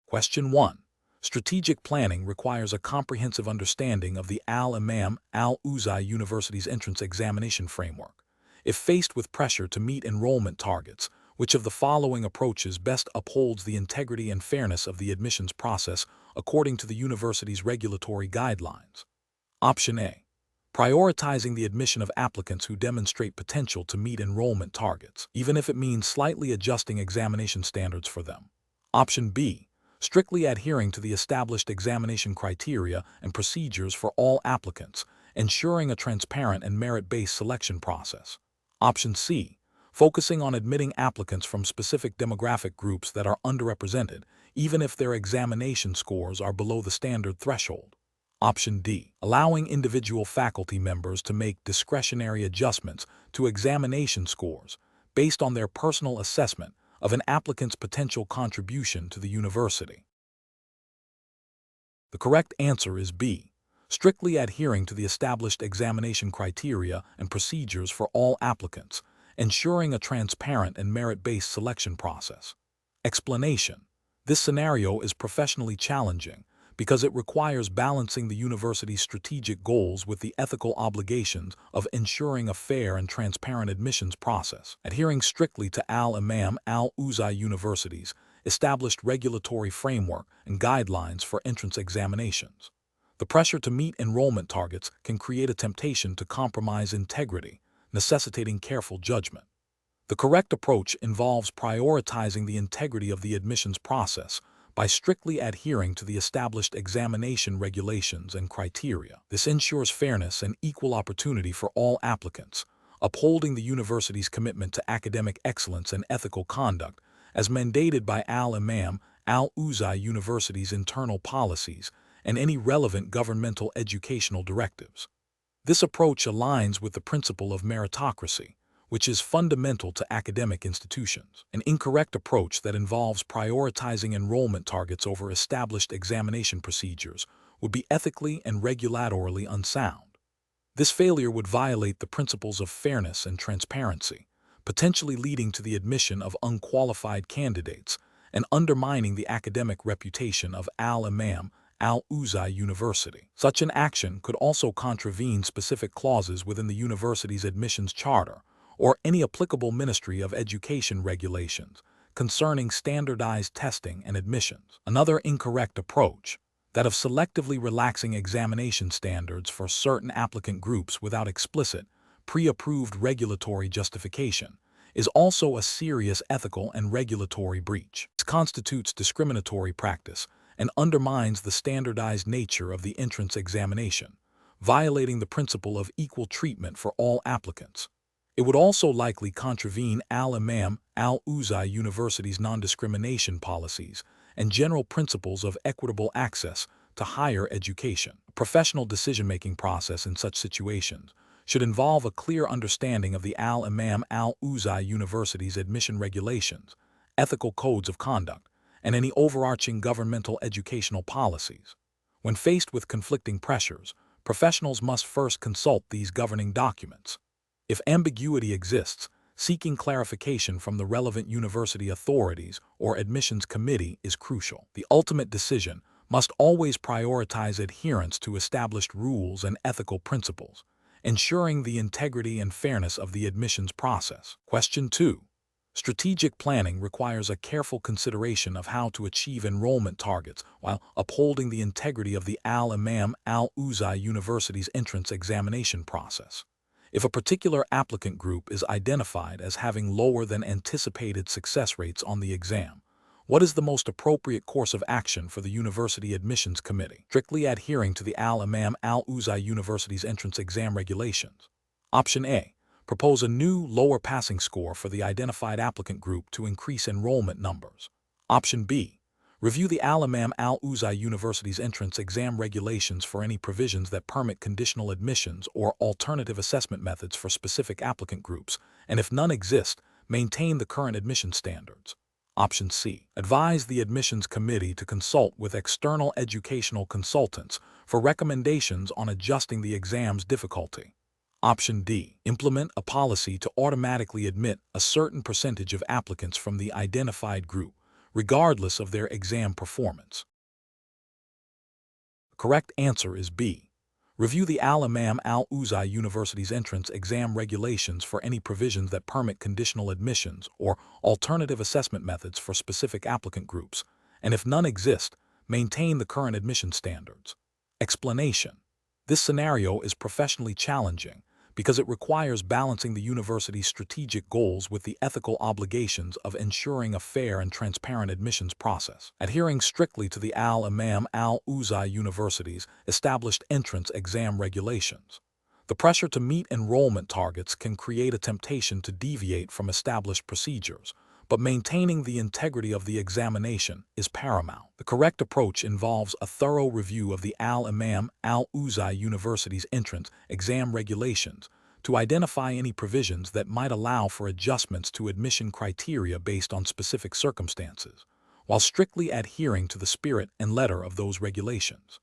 Question 1. Strategic planning requires a comprehensive understanding of the Imam Ouzai University's entrance examination framework. If faced with pressure to meet enrollment targets, which of the following approaches best upholds the integrity and fairness of the admissions process according to the university's regulatory guidelines? Option A. Prioritizing the admission of applicants who demonstrate potential to meet enrollment targets, even if it means slightly adjusting examination standards for them. Option B. Strictly adhering to the established examination criteria and procedures for all applicants, ensuring a transparent and merit-based selection process. Option C. Focusing on admitting applicants from specific demographic groups that are underrepresented, even if their examination scores are below the standard threshold. Option D. Allowing individual faculty members to make discretionary adjustments to examination scores based on their personal assessment of an applicant's potential contribution to the university. The correct answer is B. Strictly adhering to the established examination criteria and procedures for all applicants, ensuring a transparent and merit-based selection process. Explanation: this scenario is professionally challenging because it requires balancing the university's strategic goals with the ethical obligations of ensuring a fair and transparent admissions process. Adhering strictly to Imam Ouzai University's established regulatory framework and guidelines for entrance examinations. The pressure to meet enrollment targets can create a temptation to compromise integrity, necessitating careful judgment. The correct approach involves prioritizing the integrity of the admissions process by strictly adhering to the established examination regulations and criteria. This ensures fairness and equal opportunity for all applicants, upholding the university's commitment to academic excellence and ethical conduct as mandated by Imam Ouzai University's internal policies and any relevant governmental educational directives. This approach aligns with the principle of meritocracy, which is fundamental to academic institutions. An incorrect approach that involves prioritizing enrollment targets over established examination procedures would be ethically and regulatorily unsound. This failure would violate the principles of fairness and transparency, potentially leading to the admission of unqualified candidates and undermining the academic reputation of Imam Ouzai University. Such an action could also contravene specific clauses within the university's admissions charter or any applicable Ministry of Education regulations concerning standardized testing and admissions. Another incorrect approach, that of selectively relaxing examination standards for certain applicant groups without explicit, pre-approved regulatory justification, is also a serious ethical and regulatory breach. This constitutes discriminatory practice and undermines the standardized nature of the entrance examination, violating the principle of equal treatment for all applicants. It would also likely contravene Imam Ouzai University's non-discrimination policies and general principles of equitable access to higher education. A professional decision-making process in such situations should involve a clear understanding of the Imam Ouzai University's admission regulations, ethical codes of conduct, and any overarching governmental educational policies. When faced with conflicting pressures, professionals must first consult these governing documents. If ambiguity exists, seeking clarification from the relevant university authorities or admissions committee is crucial. The ultimate decision must always prioritize adherence to established rules and ethical principles, ensuring the integrity and fairness of the admissions process. Question 2. Strategic planning requires a careful consideration of how to achieve enrollment targets while upholding the integrity of the Imam Ouzai University's entrance examination process. If a particular applicant group is identified as having lower than anticipated success rates on the exam, what is the most appropriate course of action for the University Admissions Committee? Strictly adhering to the Imam Ouzai University's entrance exam regulations. Option A. Propose a new, lower passing score for the identified applicant group to increase enrollment numbers. Option B. Review the Imam Ouzai University's entrance exam regulations for any provisions that permit conditional admissions or alternative assessment methods for specific applicant groups, and if none exist, maintain the current admission standards. Option C. Advise the admissions committee to consult with external educational consultants for recommendations on adjusting the exam's difficulty. Option D. Implement a policy to automatically admit a certain percentage of applicants from the identified group, regardless of their exam performance. The correct answer is B. Review the Imam Ouzai University's entrance exam regulations for any provisions that permit conditional admissions or alternative assessment methods for specific applicant groups, and if none exist, maintain the current admission standards. Explanation: this scenario is professionally challenging because it requires balancing the university's strategic goals with the ethical obligations of ensuring a fair and transparent admissions process. Adhering strictly to the Imam Ouzai University's established entrance exam regulations, the pressure to meet enrollment targets can create a temptation to deviate from established procedures, but maintaining the integrity of the examination is paramount. The correct approach involves a thorough review of the Imam Ouzai University's entrance exam regulations to identify any provisions that might allow for adjustments to admission criteria based on specific circumstances, while strictly adhering to the spirit and letter of those regulations.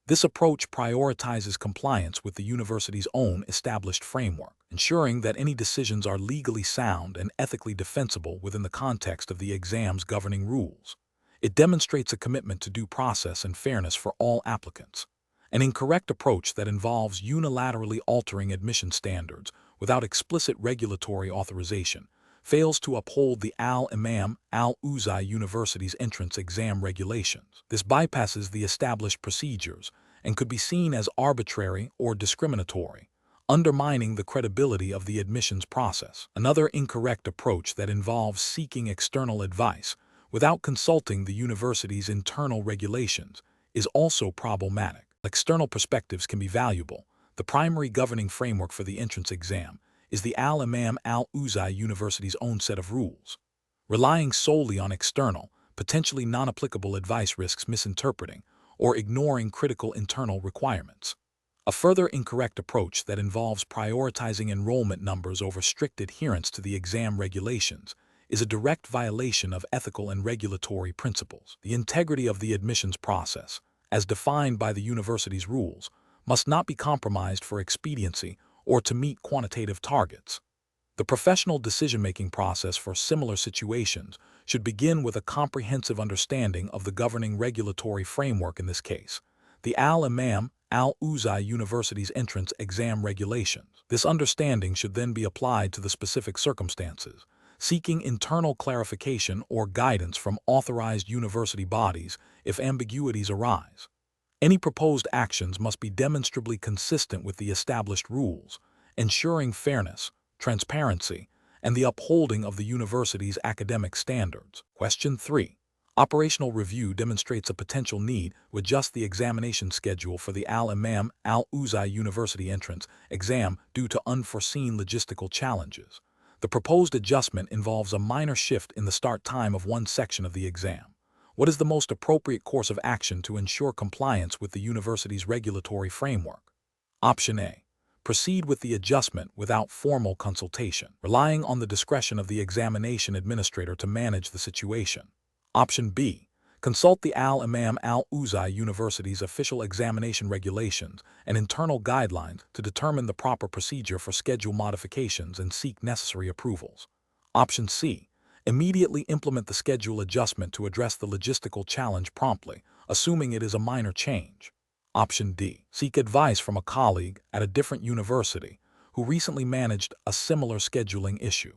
This approach prioritizes compliance with the university's own established framework, ensuring that any decisions are legally sound and ethically defensible within the context of the exam's governing rules. It demonstrates a commitment to due process and fairness for all applicants. An incorrect approach that involves unilaterally altering admission standards without explicit regulatory authorization fails to uphold the Imam Ouzai University's entrance exam regulations. This bypasses the established procedures and could be seen as arbitrary or discriminatory, undermining the credibility of the admissions process. Another incorrect approach that involves seeking external advice without consulting the university's internal regulations is also problematic. External perspectives can be valuable. The primary governing framework for the entrance exam is the Imam Ouzai University's own set of rules. Relying solely on external, potentially non-applicable advice risks misinterpreting or ignoring critical internal requirements. A further incorrect approach that involves prioritizing enrollment numbers over strict adherence to the exam regulations is a direct violation of ethical and regulatory principles. The integrity of the admissions process, as defined by the university's rules, must not be compromised for expediency or to meet quantitative targets. The professional decision-making process for similar situations should begin with a comprehensive understanding of the governing regulatory framework in this case, the Imam Ouzai University's entrance exam regulations. This understanding should then be applied to the specific circumstances, seeking internal clarification or guidance from authorized university bodies if ambiguities arise. Any proposed actions must be demonstrably consistent with the established rules, ensuring fairness, transparency, and the upholding of the university's academic standards. Question 3. Operational review demonstrates a potential need to adjust the examination schedule for the Imam Ouzai University entrance exam due to unforeseen logistical challenges. The proposed adjustment involves a minor shift in the start time of one section of the exam. What is the most appropriate course of action to ensure compliance with the university's regulatory framework? Option A. Proceed with the adjustment without formal consultation, relying on the discretion of the examination administrator to manage the situation. Option B. Consult the Imam Ouzai University's official examination regulations and internal guidelines to determine the proper procedure for schedule modifications and seek necessary approvals. Option C. Immediately implement the schedule adjustment to address the logistical challenge promptly, assuming it is a minor change. Option D. Seek advice from a colleague at a different university who recently managed a similar scheduling issue.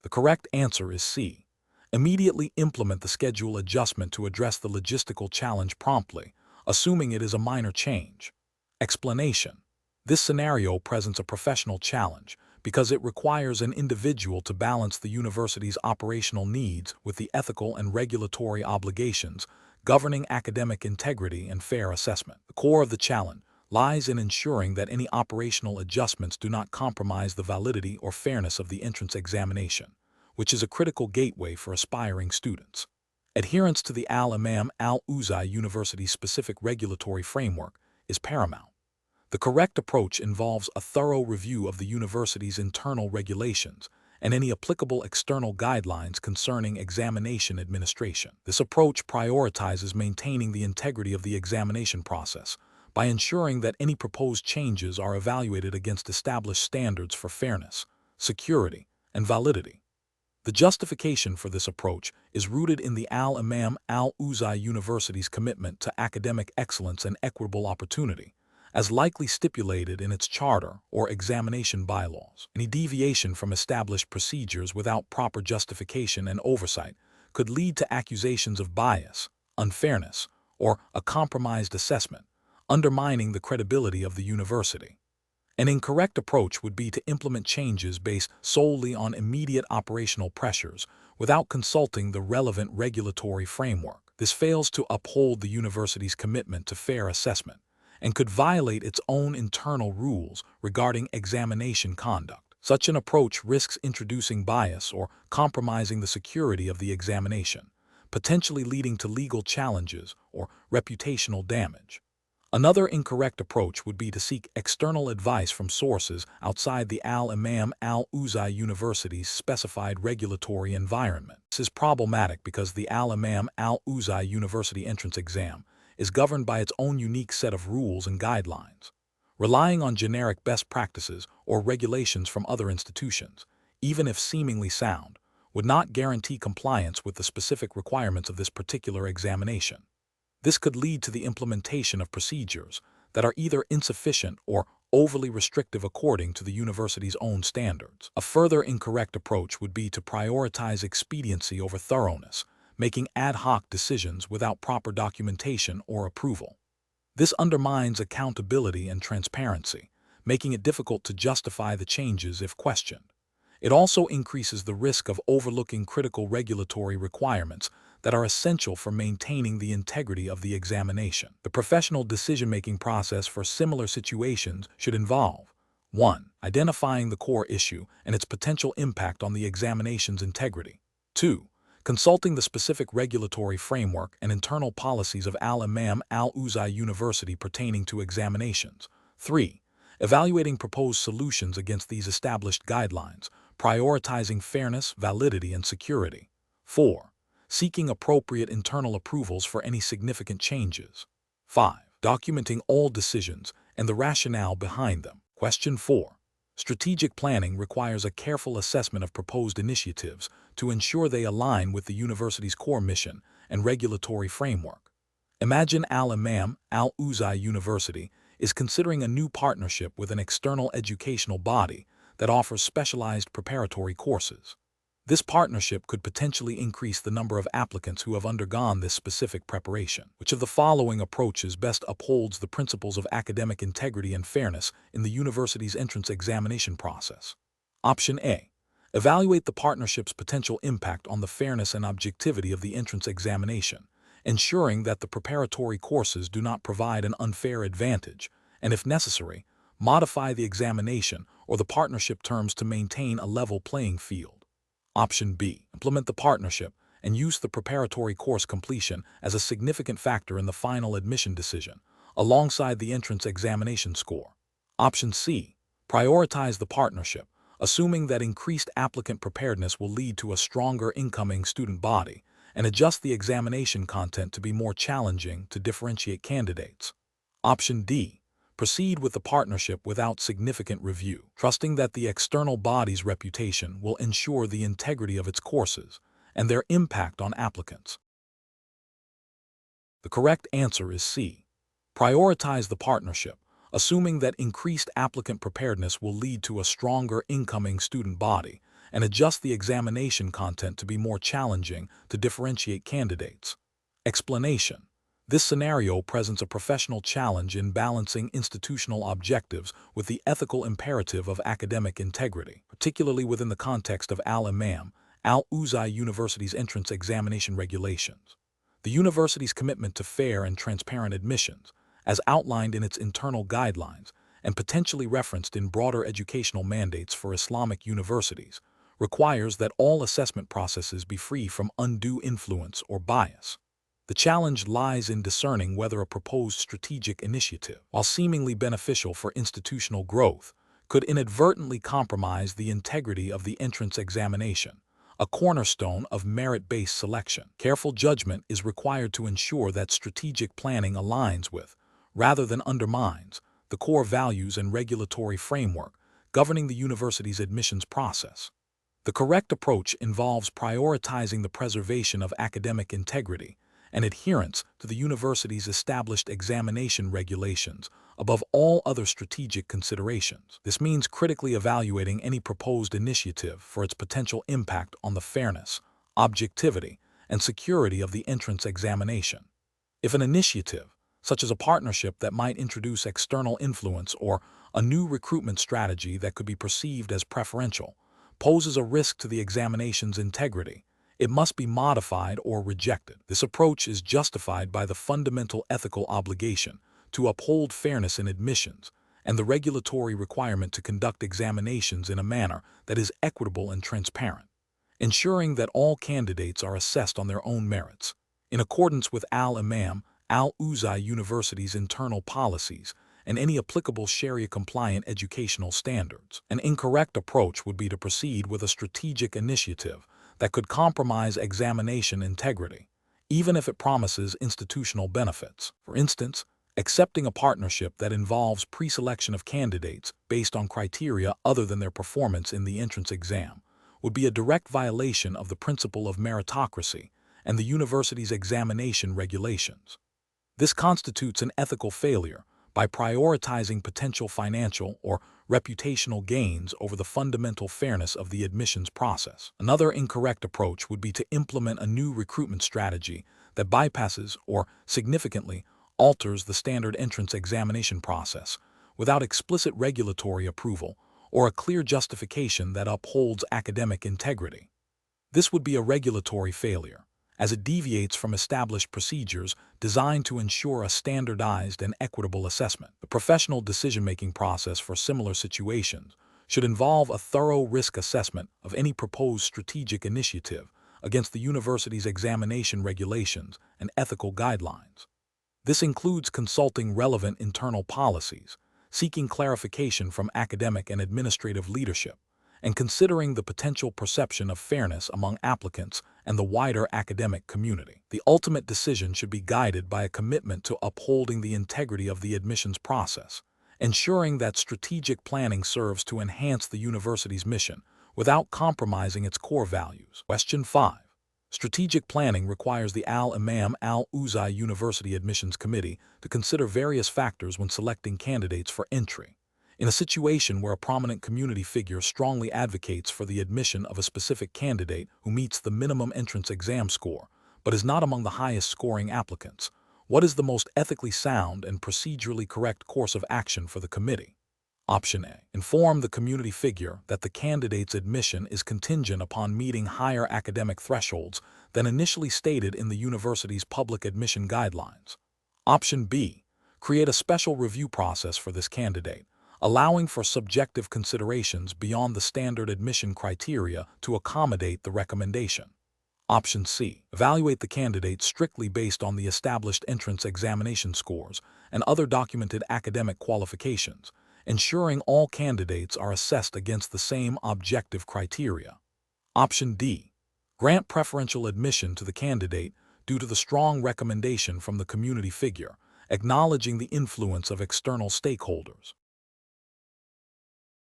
The correct answer is C. Immediately implement the schedule adjustment to address the logistical challenge promptly, assuming it is a minor change. Explanation: this scenario presents a professional challenge because it requires an individual to balance the university's operational needs with the ethical and regulatory obligations governing academic integrity and fair assessment. The core of the challenge lies in ensuring that any operational adjustments do not compromise the validity or fairness of the entrance examination, which is a critical gateway for aspiring students. Adherence to the Imam Ouzai University's specific regulatory framework is paramount. The correct approach involves a thorough review of the university's internal regulations and any applicable external guidelines concerning examination administration. This approach prioritizes maintaining the integrity of the examination process by ensuring that any proposed changes are evaluated against established standards for fairness, security, and validity. The justification for this approach is rooted in the Imam Ouzai University's commitment to academic excellence and equitable opportunity, as likely stipulated in its charter or examination bylaws. Any deviation from established procedures without proper justification and oversight could lead to accusations of bias, unfairness, or a compromised assessment, undermining the credibility of the university. An incorrect approach would be to implement changes based solely on immediate operational pressures without consulting the relevant regulatory framework. This fails to uphold the university's commitment to fair assessment and could violate its own internal rules regarding examination conduct. Such an approach risks introducing bias or compromising the security of the examination, potentially leading to legal challenges or reputational damage. Another incorrect approach would be to seek external advice from sources outside the Imam Ouzai University's specified regulatory environment. This is problematic because the Imam Ouzai University entrance exam is governed by its own unique set of rules and guidelines. Relying on generic best practices or regulations from other institutions, even if seemingly sound, would not guarantee compliance with the specific requirements of this particular examination. This could lead to the implementation of procedures that are either insufficient or overly restrictive according to the university's own standards. A further incorrect approach would be to prioritize expediency over thoroughness, making ad hoc decisions without proper documentation or approval. This undermines accountability and transparency, making it difficult to justify the changes if questioned. It also increases the risk of overlooking critical regulatory requirements that are essential for maintaining the integrity of the examination. The professional decision-making process for similar situations should involve 1. Identifying the core issue and its potential impact on the examination's integrity. 2. Consulting the specific regulatory framework and internal policies of Imam Ouzai University pertaining to examinations. 3. Evaluating proposed solutions against these established guidelines, prioritizing fairness, validity, and security. 4. Seeking appropriate internal approvals for any significant changes. 5. Documenting all decisions and the rationale behind them. Question 4. Strategic planning requires a careful assessment of proposed initiatives to ensure they align with the university's core mission and regulatory framework. Imagine Imam Ouzai University is considering a new partnership with an external educational body that offers specialized preparatory courses. This partnership could potentially increase the number of applicants who have undergone this specific preparation. Which of the following approaches best upholds the principles of academic integrity and fairness in the university's entrance examination process? Option A. Evaluate the partnership's potential impact on the fairness and objectivity of the entrance examination, ensuring that the preparatory courses do not provide an unfair advantage, and if necessary, modify the examination or the partnership terms to maintain a level playing field. Option B. Implement the partnership and use the preparatory course completion as a significant factor in the final admission decision, alongside the entrance examination score. Option C. Prioritize the partnership, assuming that increased applicant preparedness will lead to a stronger incoming student body, and adjust the examination content to be more challenging to differentiate candidates. Option D. Proceed with the partnership without significant review, trusting that the external body's reputation will ensure the integrity of its courses and their impact on applicants. The correct answer is C. Prioritize the partnership, assuming that increased applicant preparedness will lead to a stronger incoming student body, and adjust the examination content to be more challenging to differentiate candidates. Explanation. This scenario presents a professional challenge in balancing institutional objectives with the ethical imperative of academic integrity, particularly within the context of Imam Ouzai University's entrance examination regulations. The university's commitment to fair and transparent admissions, as outlined in its internal guidelines and potentially referenced in broader educational mandates for Islamic universities, requires that all assessment processes be free from undue influence or bias. The challenge lies in discerning whether a proposed strategic initiative, while seemingly beneficial for institutional growth, could inadvertently compromise the integrity of the entrance examination, a cornerstone of merit-based selection. Careful judgment is required to ensure that strategic planning aligns with, rather than undermines, the core values and regulatory framework governing the university's admissions process. The correct approach involves prioritizing the preservation of academic integrity and adherence to the university's established examination regulations above all other strategic considerations. This means critically evaluating any proposed initiative for its potential impact on the fairness, objectivity, and security of the entrance examination. If an initiative, such as a partnership that might introduce external influence or a new recruitment strategy that could be perceived as preferential, poses a risk to the examination's integrity, it must be modified or rejected. This approach is justified by the fundamental ethical obligation to uphold fairness in admissions and the regulatory requirement to conduct examinations in a manner that is equitable and transparent, ensuring that all candidates are assessed on their own merits, in accordance with Imam, Ouzai University's internal policies and any applicable Sharia-compliant educational standards. An incorrect approach would be to proceed with a strategic initiative that could compromise examination integrity, even if it promises institutional benefits. For instance, accepting a partnership that involves pre-selection of candidates based on criteria other than their performance in the entrance exam would be a direct violation of the principle of meritocracy and the university's examination regulations. This constitutes an ethical failure by prioritizing potential financial or reputational gains over the fundamental fairness of the admissions process. Another incorrect approach would be to implement a new recruitment strategy that bypasses or significantly alters the standard entrance examination process without explicit regulatory approval or a clear justification that upholds academic integrity. This would be a regulatory failure, as it deviates from established procedures designed to ensure a standardized and equitable assessment. The professional decision-making process for similar situations should involve a thorough risk assessment of any proposed strategic initiative against the university's examination regulations and ethical guidelines. This includes consulting relevant internal policies, seeking clarification from academic and administrative leadership, and considering the potential perception of fairness among applicants and the wider academic community. The ultimate decision should be guided by a commitment to upholding the integrity of the admissions process, ensuring that strategic planning serves to enhance the university's mission without compromising its core values. Question 5. Strategic planning requires the Imam Ouzai University Admissions Committee to consider various factors when selecting candidates for entry. In a situation where a prominent community figure strongly advocates for the admission of a specific candidate who meets the minimum entrance exam score, but is not among the highest scoring applicants, what is the most ethically sound and procedurally correct course of action for the committee? Option A. Inform the community figure that the candidate's admission is contingent upon meeting higher academic thresholds than initially stated in the university's public admission guidelines. Option B. Create a special review process for this candidate, allowing for subjective considerations beyond the standard admission criteria to accommodate the recommendation. Option C. Evaluate the candidate strictly based on the established entrance examination scores and other documented academic qualifications, ensuring all candidates are assessed against the same objective criteria. Option D. Grant preferential admission to the candidate due to the strong recommendation from the community figure, acknowledging the influence of external stakeholders.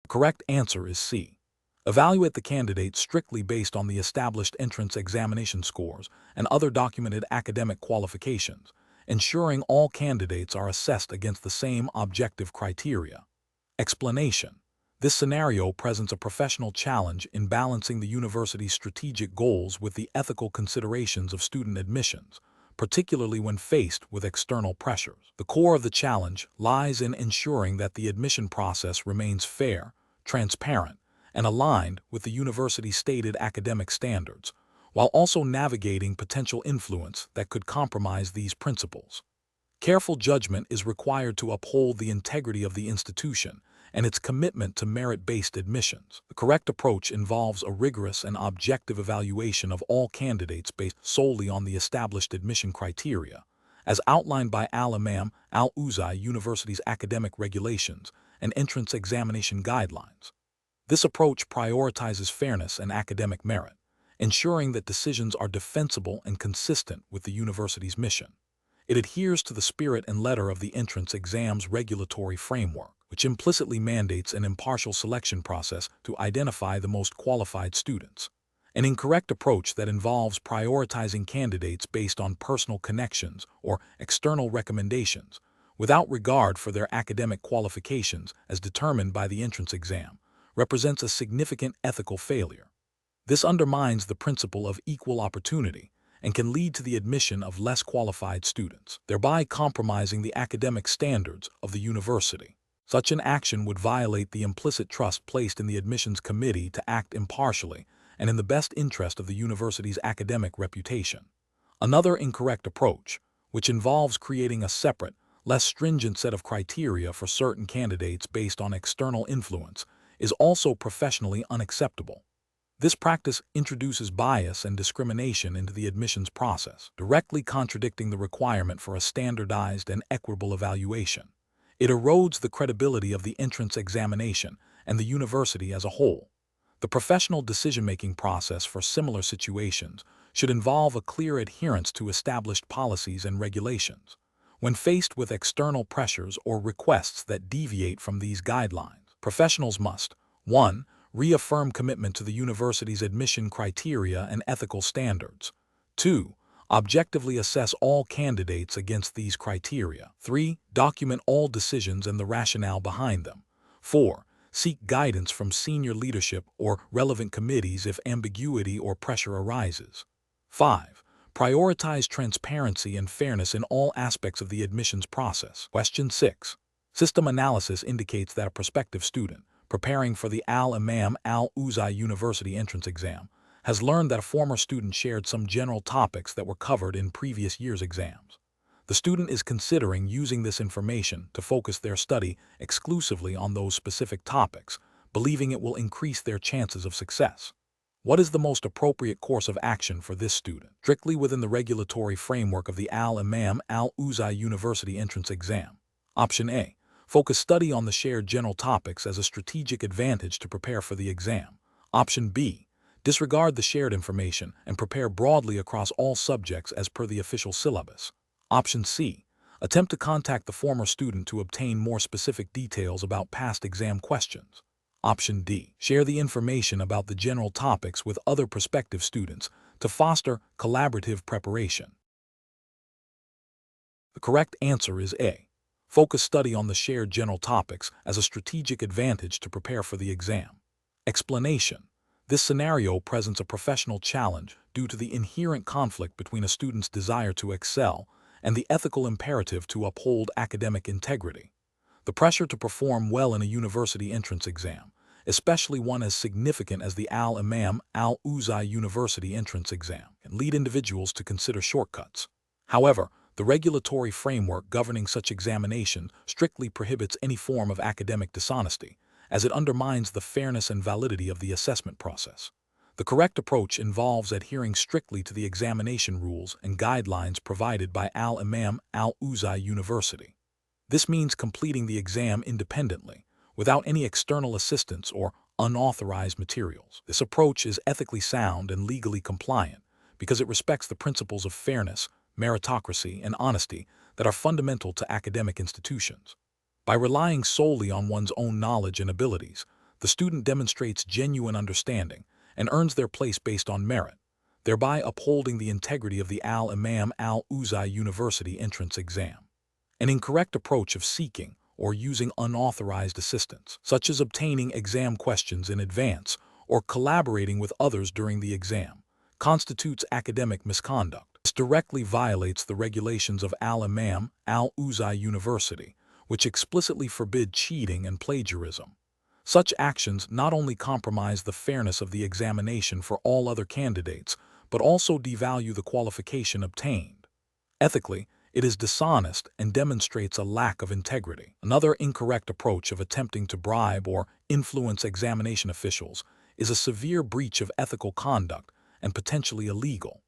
The correct answer is C. Evaluate the candidate strictly based on the established entrance examination scores and other documented academic qualifications, ensuring all candidates are assessed against the same objective criteria. Explanation. This scenario presents a professional challenge in balancing the university's strategic goals with the ethical considerations of student admissions, particularly when faced with external pressures. The core of the challenge lies in ensuring that the admission process remains fair, transparent, and aligned with the university's stated academic standards, while also navigating potential influence that could compromise these principles. Careful judgment is required to uphold the integrity of the institution and its commitment to merit-based admissions. The correct approach involves a rigorous and objective evaluation of all candidates based solely on the established admission criteria, as outlined by Imam Ouzai University's academic regulations and entrance examination guidelines. This approach prioritizes fairness and academic merit, ensuring that decisions are defensible and consistent with the university's mission. It adheres to the spirit and letter of the entrance exam's regulatory framework, which implicitly mandates an impartial selection process to identify the most qualified students. An incorrect approach that involves prioritizing candidates based on personal connections or external recommendations, without regard for their academic qualifications as determined by the entrance exam, represents a significant ethical failure. This undermines the principle of equal opportunity and can lead to the admission of less qualified students, thereby compromising the academic standards of the university. Such an action would violate the implicit trust placed in the admissions committee to act impartially and in the best interest of the university's academic reputation. Another incorrect approach, which involves creating a separate, less stringent set of criteria for certain candidates based on external influence, is also professionally unacceptable. This practice introduces bias and discrimination into the admissions process, directly contradicting the requirement for a standardized and equitable evaluation. It erodes the credibility of the entrance examination and the university as a whole. The professional decision-making process for similar situations should involve a clear adherence to established policies and regulations. When faced with external pressures or requests that deviate from these guidelines, professionals must 1. Reaffirm commitment to the university's admission criteria and ethical standards. 2. Objectively assess all candidates against these criteria. 3. Document all decisions and the rationale behind them. 4. Seek guidance from senior leadership or relevant committees if ambiguity or pressure arises. 5. Prioritize transparency and fairness in all aspects of the admissions process. Question 6. System analysis indicates that a prospective student preparing for the Imam Ouzai University entrance exam has learned that a former student shared some general topics that were covered in previous year's exams. The student is considering using this information to focus their study exclusively on those specific topics, believing it will increase their chances of success. What is the most appropriate course of action for this student? Strictly within the regulatory framework of the Imam Ouzai University entrance exam. Option A. Focus study on the shared general topics as a strategic advantage to prepare for the exam. Option B. Disregard the shared information and prepare broadly across all subjects as per the official syllabus. Option C. Attempt to contact the former student to obtain more specific details about past exam questions. Option D. Share the information about the general topics with other prospective students to foster collaborative preparation. The correct answer is A. Focus study on the shared general topics as a strategic advantage to prepare for the exam. Explanation. This scenario presents a professional challenge due to the inherent conflict between a student's desire to excel and the ethical imperative to uphold academic integrity. The pressure to perform well in a university entrance exam, especially one as significant as the Imam Ouzai University entrance exam, can lead individuals to consider shortcuts. However, the regulatory framework governing such examination strictly prohibits any form of academic dishonesty, as it undermines the fairness and validity of the assessment process. The correct approach involves adhering strictly to the examination rules and guidelines provided by Imam Ouzai University. This means completing the exam independently, without any external assistance or unauthorized materials. This approach is ethically sound and legally compliant because it respects the principles of fairness, meritocracy, and honesty that are fundamental to academic institutions. By relying solely on one's own knowledge and abilities, the student demonstrates genuine understanding and earns their place based on merit, thereby upholding the integrity of the Imam Ouzai University entrance exam. An incorrect approach of seeking or using unauthorized assistance, such as obtaining exam questions in advance or collaborating with others during the exam, constitutes academic misconduct. This directly violates the regulations of Imam Ouzai University, which explicitly forbid cheating and plagiarism. Such actions not only compromise the fairness of the examination for all other candidates, but also devalue the qualification obtained. Ethically, it is dishonest and demonstrates a lack of integrity. Another incorrect approach of attempting to bribe or influence examination officials is a severe breach of ethical conduct and potentially illegal.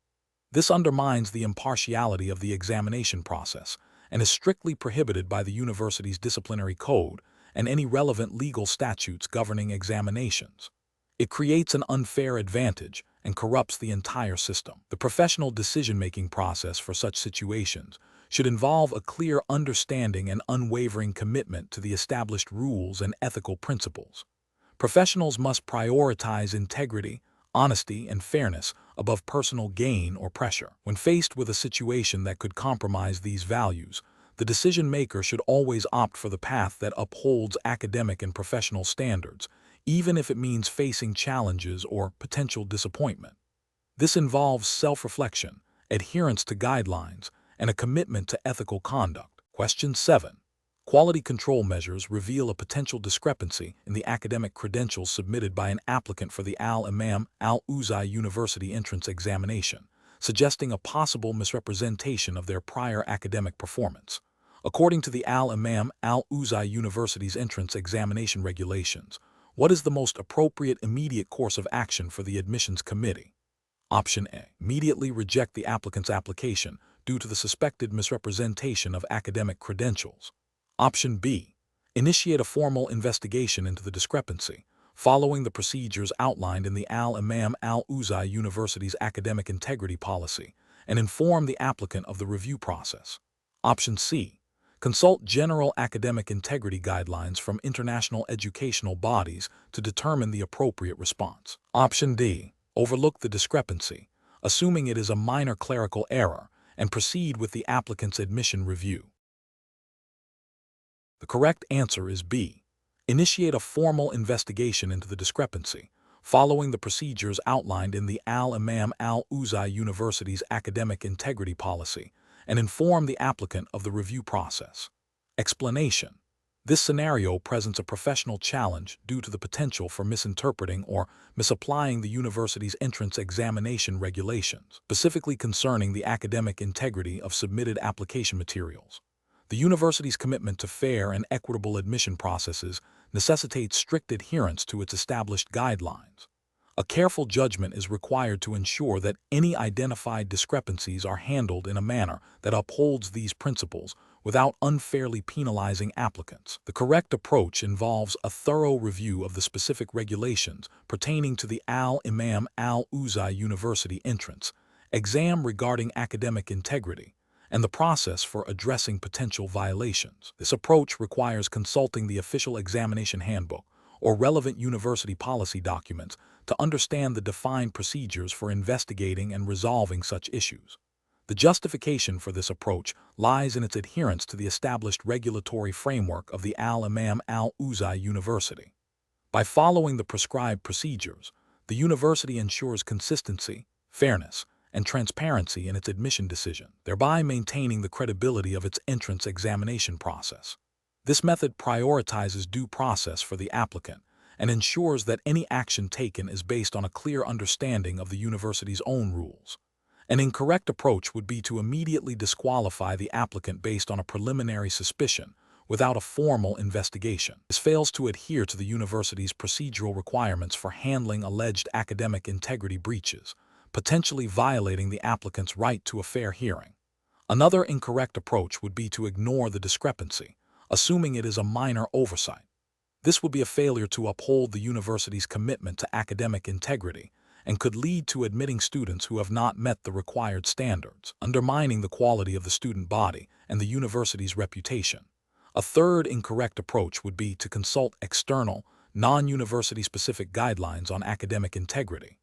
This undermines the impartiality of the examination process and is strictly prohibited by the university's disciplinary code and any relevant legal statutes governing examinations. It creates an unfair advantage and corrupts the entire system. The professional decision-making process for such situations should involve a clear understanding and unwavering commitment to the established rules and ethical principles. Professionals must prioritize integrity, honesty, and fairness above personal gain or pressure. When faced with a situation that could compromise these values, the decision maker should always opt for the path that upholds academic and professional standards, even if it means facing challenges or potential disappointment. This involves self-reflection, adherence to guidelines, and a commitment to ethical conduct. Question 7. Quality control measures reveal a potential discrepancy in the academic credentials submitted by an applicant for the Imam Ouzai University entrance examination, suggesting a possible misrepresentation of their prior academic performance. According to the Imam Ouzai University's entrance examination regulations, what is the most appropriate immediate course of action for the admissions committee? Option A. Immediately reject the applicant's application due to the suspected misrepresentation of academic credentials. Option B. Initiate a formal investigation into the discrepancy, following the procedures outlined in the Imam Ouzai University's academic integrity policy, and inform the applicant of the review process. Option C. Consult general academic integrity guidelines from international educational bodies to determine the appropriate response. Option D. Overlook the discrepancy, assuming it is a minor clerical error, and proceed with the applicant's admission review. The correct answer is B. Initiate a formal investigation into the discrepancy, following the procedures outlined in the Imam Ouzai University's academic integrity policy, and inform the applicant of the review process. Explanation. This scenario presents a professional challenge due to the potential for misinterpreting or misapplying the university's entrance examination regulations, specifically concerning the academic integrity of submitted application materials. The university's commitment to fair and equitable admission processes necessitates strict adherence to its established guidelines. A careful judgment is required to ensure that any identified discrepancies are handled in a manner that upholds these principles without unfairly penalizing applicants. The correct approach involves a thorough review of the specific regulations pertaining to the Imam Ouzai University entrance exam regarding academic integrity, and the process for addressing potential violations. This approach requires consulting the official examination handbook or relevant university policy documents to understand the defined procedures for investigating and resolving such issues. The justification for this approach lies in its adherence to the established regulatory framework of the Imam Ouzai University. By following the prescribed procedures, the university ensures consistency, fairness, and transparency in its admission decision, thereby maintaining the credibility of its entrance examination process. This method prioritizes due process for the applicant and ensures that any action taken is based on a clear understanding of the university's own rules. An incorrect approach would be to immediately disqualify the applicant based on a preliminary suspicion without a formal investigation. This fails to adhere to the university's procedural requirements for handling alleged academic integrity breaches, potentially violating the applicant's right to a fair hearing. Another incorrect approach would be to ignore the discrepancy, assuming it is a minor oversight. This would be a failure to uphold the university's commitment to academic integrity and could lead to admitting students who have not met the required standards, undermining the quality of the student body and the university's reputation. A third incorrect approach would be to consult external, non-university-specific guidelines on academic integrity.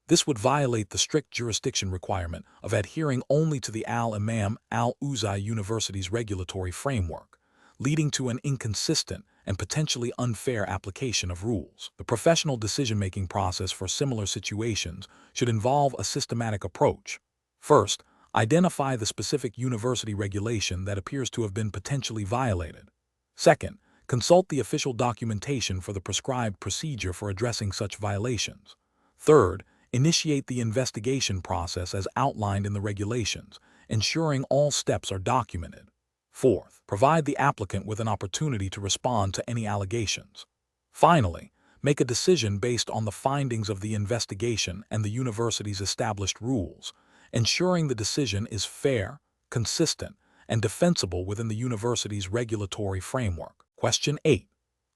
This would violate the strict jurisdiction requirement of adhering only to the Imam Ouzai University's regulatory framework, leading to an inconsistent and potentially unfair application of rules. The professional decision-making process for similar situations should involve a systematic approach. First, identify the specific university regulation that appears to have been potentially violated. Second, consult the official documentation for the prescribed procedure for addressing such violations. Third, initiate the investigation process as outlined in the regulations, ensuring all steps are documented. Fourth, provide the applicant with an opportunity to respond to any allegations. Finally, make a decision based on the findings of the investigation and the university's established rules, ensuring the decision is fair, consistent, and defensible within the university's regulatory framework. Question 8.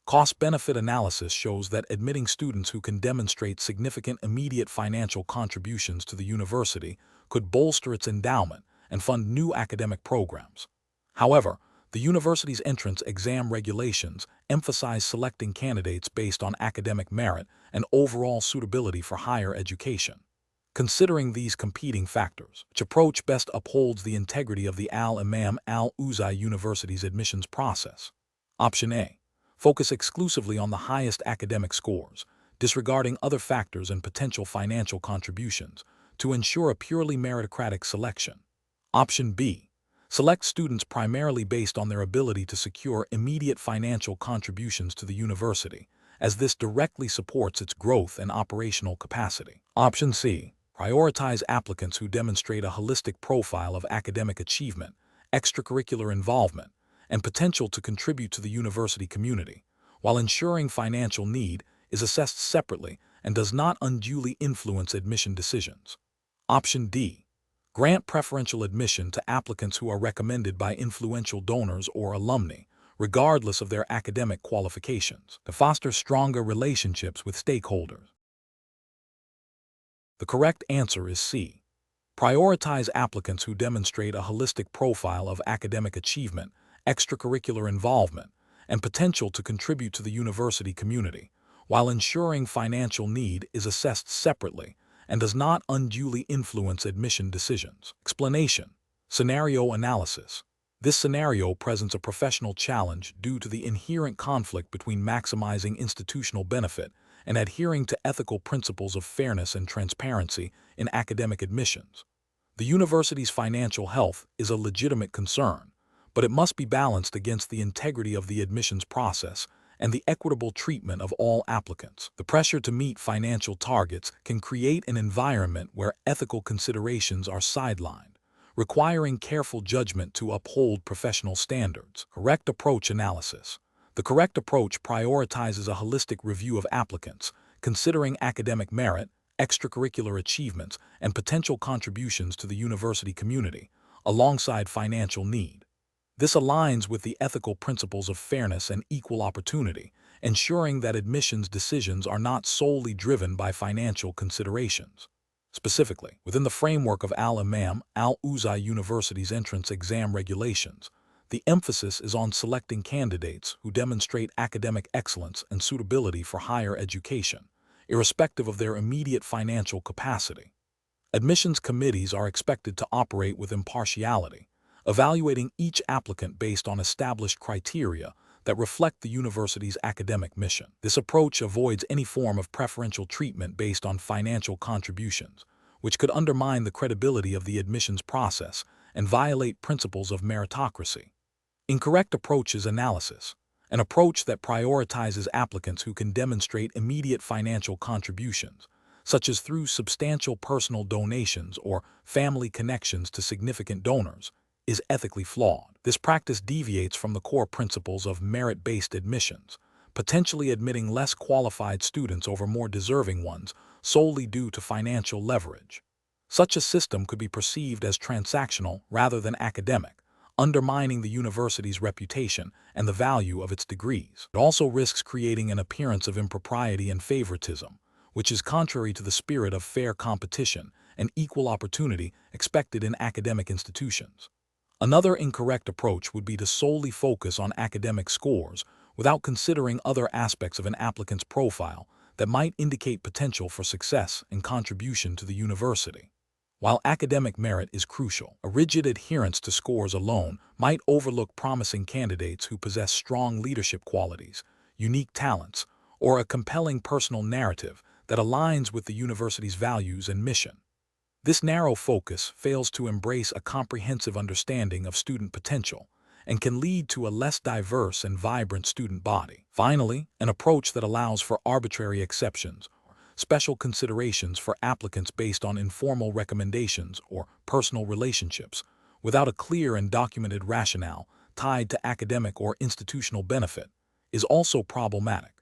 Cost-benefit analysis shows that admitting students who can demonstrate significant immediate financial contributions to the university could bolster its endowment and fund new academic programs. However, the university's entrance exam regulations emphasize selecting candidates based on academic merit and overall suitability for higher education. Considering these competing factors, which approach best upholds the integrity of the Imam Ouzai University's admissions process? Option A. Focus exclusively on the highest academic scores, disregarding other factors and potential financial contributions, to ensure a purely meritocratic selection. Option B. Select students primarily based on their ability to secure immediate financial contributions to the university, as this directly supports its growth and operational capacity. Option C. Prioritize applicants who demonstrate a holistic profile of academic achievement, extracurricular involvement, and potential to contribute to the university community, while ensuring financial need is assessed separately and does not unduly influence admission decisions. Option D. Grant preferential admission to applicants who are recommended by influential donors or alumni, regardless of their academic qualifications, to foster stronger relationships with stakeholders. The correct answer is C. Prioritize applicants who demonstrate a holistic profile of academic achievement, extracurricular involvement, and potential to contribute to the university community, while ensuring financial need is assessed separately and does not unduly influence admission decisions. Explanation. Scenario analysis. This scenario presents a professional challenge due to the inherent conflict between maximizing institutional benefit and adhering to ethical principles of fairness and transparency in academic admissions. The university's financial health is a legitimate concern, but it must be balanced against the integrity of the admissions process and the equitable treatment of all applicants. The pressure to meet financial targets can create an environment where ethical considerations are sidelined, requiring careful judgment to uphold professional standards. Correct approach analysis. The correct approach prioritizes a holistic review of applicants, considering academic merit, extracurricular achievements, and potential contributions to the university community, alongside financial need. This aligns with the ethical principles of fairness and equal opportunity, ensuring that admissions decisions are not solely driven by financial considerations. Specifically, within the framework of Imam Ouzai University's entrance exam regulations, the emphasis is on selecting candidates who demonstrate academic excellence and suitability for higher education, irrespective of their immediate financial capacity. Admissions committees are expected to operate with impartiality, evaluating each applicant based on established criteria that reflect the university's academic mission. This approach avoids any form of preferential treatment based on financial contributions, which could undermine the credibility of the admissions process and violate principles of meritocracy. Incorrect approaches analysis. An approach that prioritizes applicants who can demonstrate immediate financial contributions, such as through substantial personal donations or family connections to significant donors, is ethically flawed. This practice deviates from the core principles of merit-based admissions, potentially admitting less qualified students over more deserving ones solely due to financial leverage. Such a system could be perceived as transactional rather than academic, undermining the university's reputation and the value of its degrees. It also risks creating an appearance of impropriety and favoritism, which is contrary to the spirit of fair competition and equal opportunity expected in academic institutions. Another incorrect approach would be to solely focus on academic scores without considering other aspects of an applicant's profile that might indicate potential for success and contribution to the university. While academic merit is crucial, a rigid adherence to scores alone might overlook promising candidates who possess strong leadership qualities, unique talents, or a compelling personal narrative that aligns with the university's values and mission. This narrow focus fails to embrace a comprehensive understanding of student potential and can lead to a less diverse and vibrant student body. Finally, an approach that allows for arbitrary exceptions, special considerations for applicants based on informal recommendations or personal relationships, without a clear and documented rationale tied to academic or institutional benefit, is also problematic.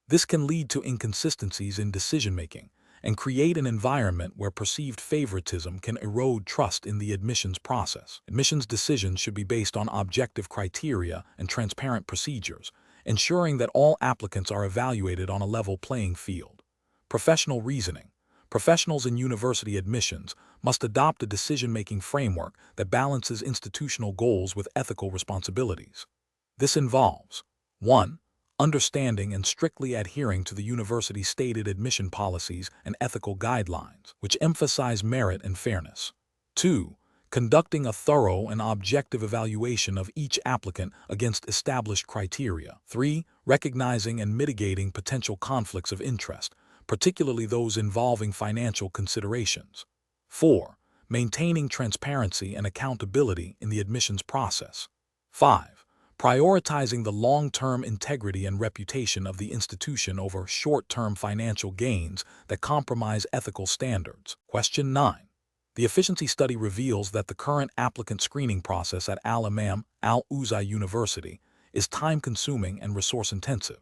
This can lead to inconsistencies in decision-making and create an environment where perceived favoritism can erode trust in the admissions process. Admissions decisions should be based on objective criteria and transparent procedures, ensuring that all applicants are evaluated on a level playing field. Professional reasoning. Professionals in university admissions must adopt a decision-making framework that balances institutional goals with ethical responsibilities. This involves 1. Understanding and strictly adhering to the university's stated admission policies and ethical guidelines, which emphasize merit and fairness. 2. Conducting a thorough and objective evaluation of each applicant against established criteria. 3. Recognizing and mitigating potential conflicts of interest, particularly those involving financial considerations. 4. Maintaining transparency and accountability in the admissions process. 5. Prioritizing the long-term integrity and reputation of the institution over short-term financial gains that compromise ethical standards. Question 9. The efficiency study reveals that the current applicant screening process at Imam Ouzai University is time-consuming and resource-intensive.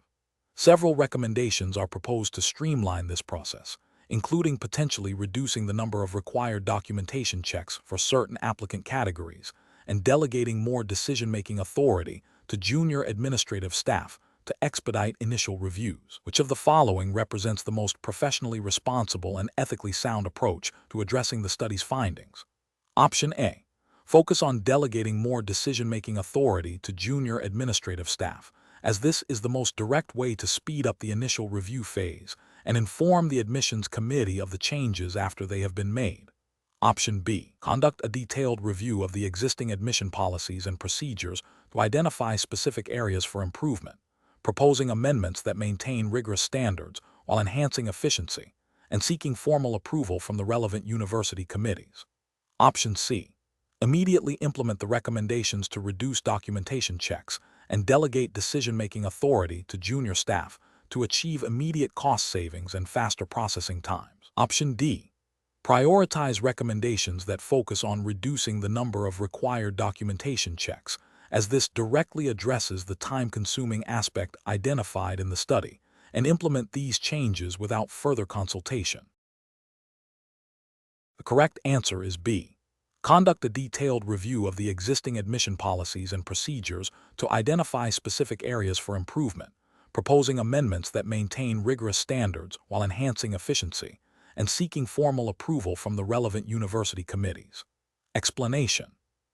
Several recommendations are proposed to streamline this process, including potentially reducing the number of required documentation checks for certain applicant categories and delegating more decision-making authority to junior administrative staff to expedite initial reviews. Which of the following represents the most professionally responsible and ethically sound approach to addressing the study's findings? Option A. Focus on delegating more decision-making authority to junior administrative staff, as this is the most direct way to speed up the initial review phase and inform the admissions committee of the changes after they have been made. Option B. Conduct a detailed review of the existing admission policies and procedures to identify specific areas for improvement, proposing amendments that maintain rigorous standards while enhancing efficiency, and seeking formal approval from the relevant university committees. Option C. Immediately implement the recommendations to reduce documentation checks and delegate decision-making authority to junior staff to achieve immediate cost savings and faster processing times. Option D. Prioritize recommendations that focus on reducing the number of required documentation checks, as this directly addresses the time-consuming aspect identified in the study, and implement these changes without further consultation. The correct answer is B. Conduct a detailed review of the existing admission policies and procedures to identify specific areas for improvement, proposing amendments that maintain rigorous standards while enhancing efficiency, and seeking formal approval from the relevant university committees. Explanation.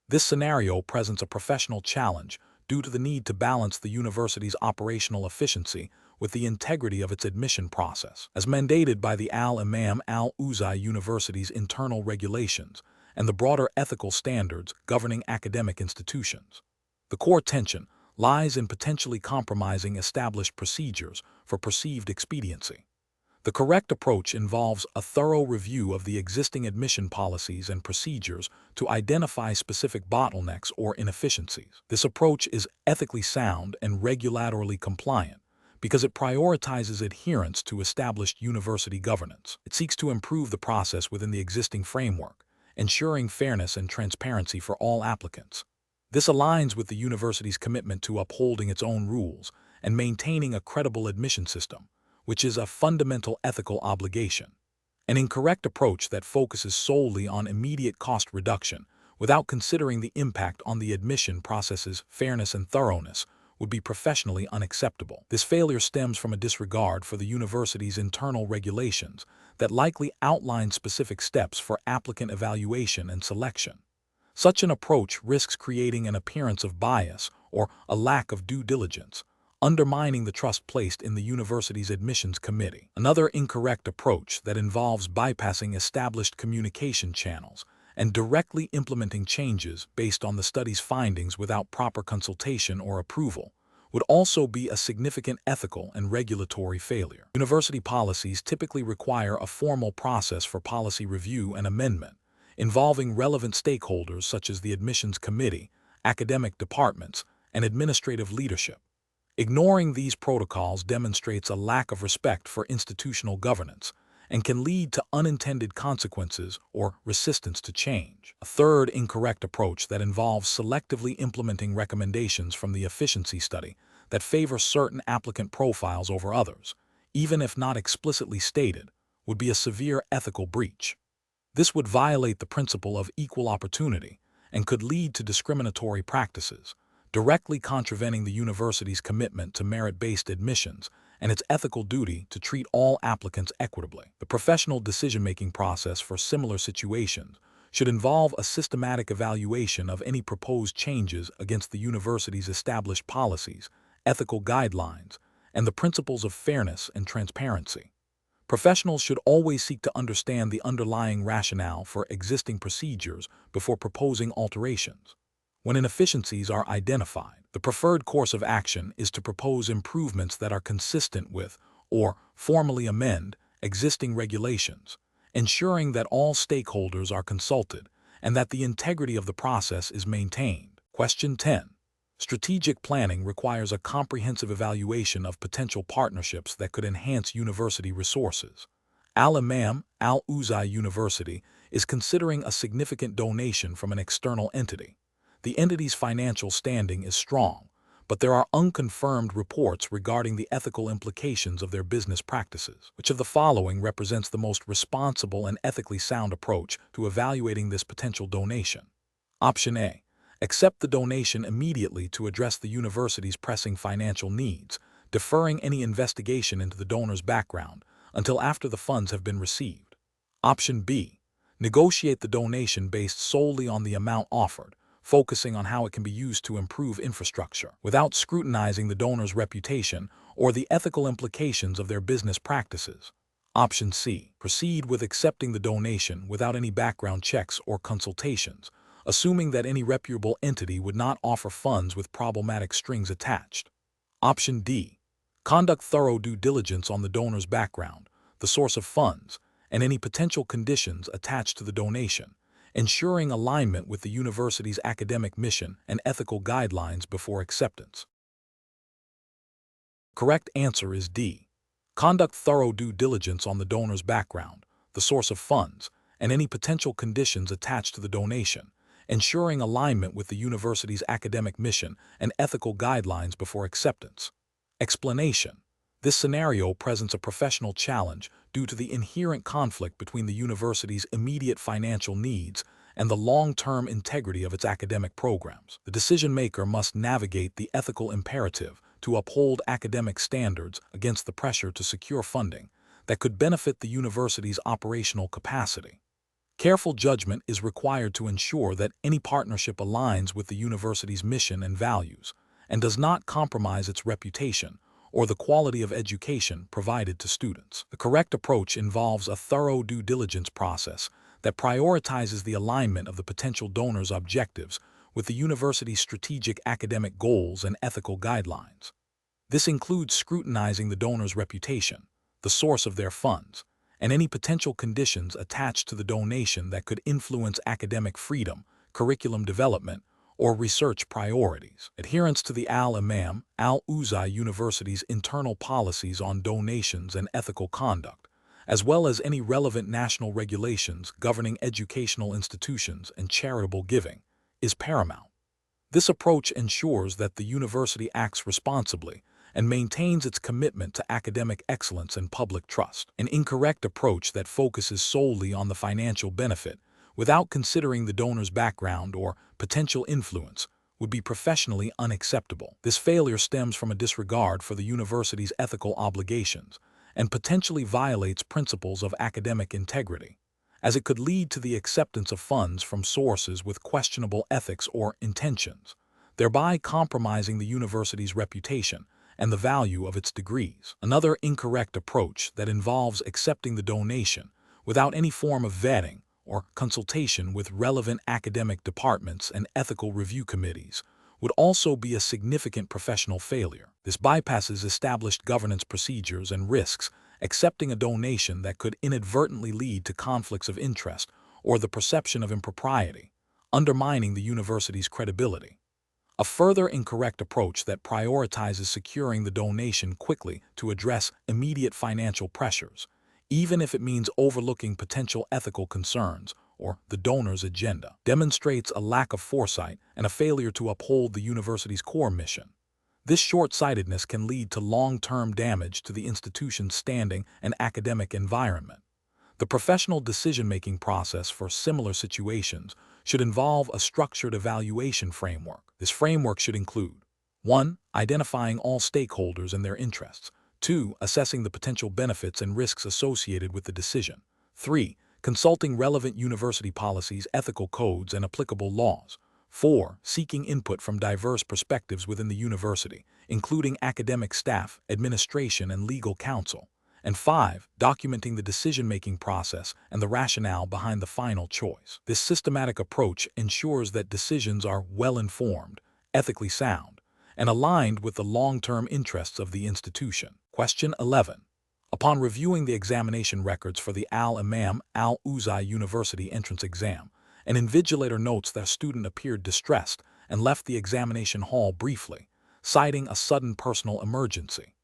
This scenario presents a professional challenge due to the need to balance the university's operational efficiency with the integrity of its admission process, as mandated by the Imam Ouzai University's internal regulations and the broader ethical standards governing academic institutions. The core tension lies in potentially compromising established procedures for perceived expediency. The correct approach involves a thorough review of the existing admission policies and procedures to identify specific bottlenecks or inefficiencies. This approach is ethically sound and regulatorily compliant because it prioritizes adherence to established university governance. It seeks to improve the process within the existing framework, ensuring fairness and transparency for all applicants. This aligns with the university's commitment to upholding its own rules and maintaining a credible admission system, which is a fundamental ethical obligation. An incorrect approach that focuses solely on immediate cost reduction without considering the impact on the admission process's fairness and thoroughness would be professionally unacceptable. This failure stems from a disregard for the university's internal regulations that likely outline specific steps for applicant evaluation and selection. Such an approach risks creating an appearance of bias or a lack of due diligence, undermining the trust placed in the university's admissions committee. Another incorrect approach that involves bypassing established communication channels and directly implementing changes based on the study's findings without proper consultation or approval would also be a significant ethical and regulatory failure. University policies typically require a formal process for policy review and amendment, involving relevant stakeholders such as the admissions committee, academic departments, and administrative leadership. Ignoring these protocols demonstrates a lack of respect for institutional governance and can lead to unintended consequences or resistance to change. A third incorrect approach that involves selectively implementing recommendations from the efficiency study that favor certain applicant profiles over others, even if not explicitly stated, would be a severe ethical breach. This would violate the principle of equal opportunity and could lead to discriminatory practices, directly contravening the university's commitment to merit-based admissions and its ethical duty to treat all applicants equitably. The professional decision-making process for similar situations should involve a systematic evaluation of any proposed changes against the university's established policies, ethical guidelines, and the principles of fairness and transparency. Professionals should always seek to understand the underlying rationale for existing procedures before proposing alterations. When inefficiencies are identified, the preferred course of action is to propose improvements that are consistent with, or formally amend, existing regulations, ensuring that all stakeholders are consulted and that the integrity of the process is maintained. Question 10. Strategic planning requires a comprehensive evaluation of potential partnerships that could enhance university resources. Imam, Ouzai University is considering a significant donation from an external entity. The entity's financial standing is strong, but there are unconfirmed reports regarding the ethical implications of their business practices. Which of the following represents the most responsible and ethically sound approach to evaluating this potential donation? Option A. Accept the donation immediately to address the university's pressing financial needs, deferring any investigation into the donor's background until after the funds have been received. Option B. Negotiate the donation based solely on the amount offered, focusing on how it can be used to improve infrastructure, without scrutinizing the donor's reputation or the ethical implications of their business practices. Option C. Proceed with accepting the donation without any background checks or consultations, assuming that any reputable entity would not offer funds with problematic strings attached. Option D. Conduct thorough due diligence on the donor's background, the source of funds, and any potential conditions attached to the donation, ensuring alignment with the university's academic mission and ethical guidelines before acceptance. Correct answer is D. Conduct thorough due diligence on the donor's background, the source of funds, and any potential conditions attached to the donation, ensuring alignment with the university's academic mission and ethical guidelines before acceptance. Explanation. This scenario presents a professional challenge due to the inherent conflict between the university's immediate financial needs and the long-term integrity of its academic programs. The decision-maker must navigate the ethical imperative to uphold academic standards against the pressure to secure funding that could benefit the university's operational capacity. Careful judgment is required to ensure that any partnership aligns with the university's mission and values and does not compromise its reputation or the quality of education provided to students. The correct approach involves a thorough due diligence process that prioritizes the alignment of the potential donor's objectives with the university's strategic academic goals and ethical guidelines. This includes scrutinizing the donor's reputation, the source of their funds, and any potential conditions attached to the donation that could influence academic freedom, curriculum development, or research priorities. Adherence to the Imam, Ouzai University's internal policies on donations and ethical conduct, as well as any relevant national regulations governing educational institutions and charitable giving, is paramount. This approach ensures that the university acts responsibly and maintains its commitment to academic excellence and public trust. An incorrect approach that focuses solely on the financial benefit without considering the donor's background or potential influence would be professionally unacceptable. This failure stems from a disregard for the university's ethical obligations and potentially violates principles of academic integrity, as it could lead to the acceptance of funds from sources with questionable ethics or intentions, thereby compromising the university's reputation and the value of its degrees. Another incorrect approach that involves accepting the donation without any form of vetting or consultation with relevant academic departments and ethical review committees would also be a significant professional failure. This bypasses established governance procedures and risks accepting a donation that could inadvertently lead to conflicts of interest or the perception of impropriety, undermining the university's credibility. A further incorrect approach that prioritizes securing the donation quickly to address immediate financial pressures, even if it means overlooking potential ethical concerns or the donor's agenda, demonstrates a lack of foresight and a failure to uphold the university's core mission. This short-sightedness can lead to long-term damage to the institution's standing and academic environment. The professional decision-making process for similar situations should involve a structured evaluation framework. This framework should include 1. Identifying all stakeholders and their interests. 2. Assessing the potential benefits and risks associated with the decision. 3. Consulting relevant university policies, ethical codes, and applicable laws. 4. Seeking input from diverse perspectives within the university, including academic staff, administration, and legal counsel. And 5. Documenting the decision-making process and the rationale behind the final choice. This systematic approach ensures that decisions are well-informed, ethically sound, and aligned with the long-term interests of the institution. Question 11. Upon reviewing the examination records for the Imam Ouzai University entrance exam, an invigilator notes that a student appeared distressed and left the examination hall briefly, citing a sudden personal emergency.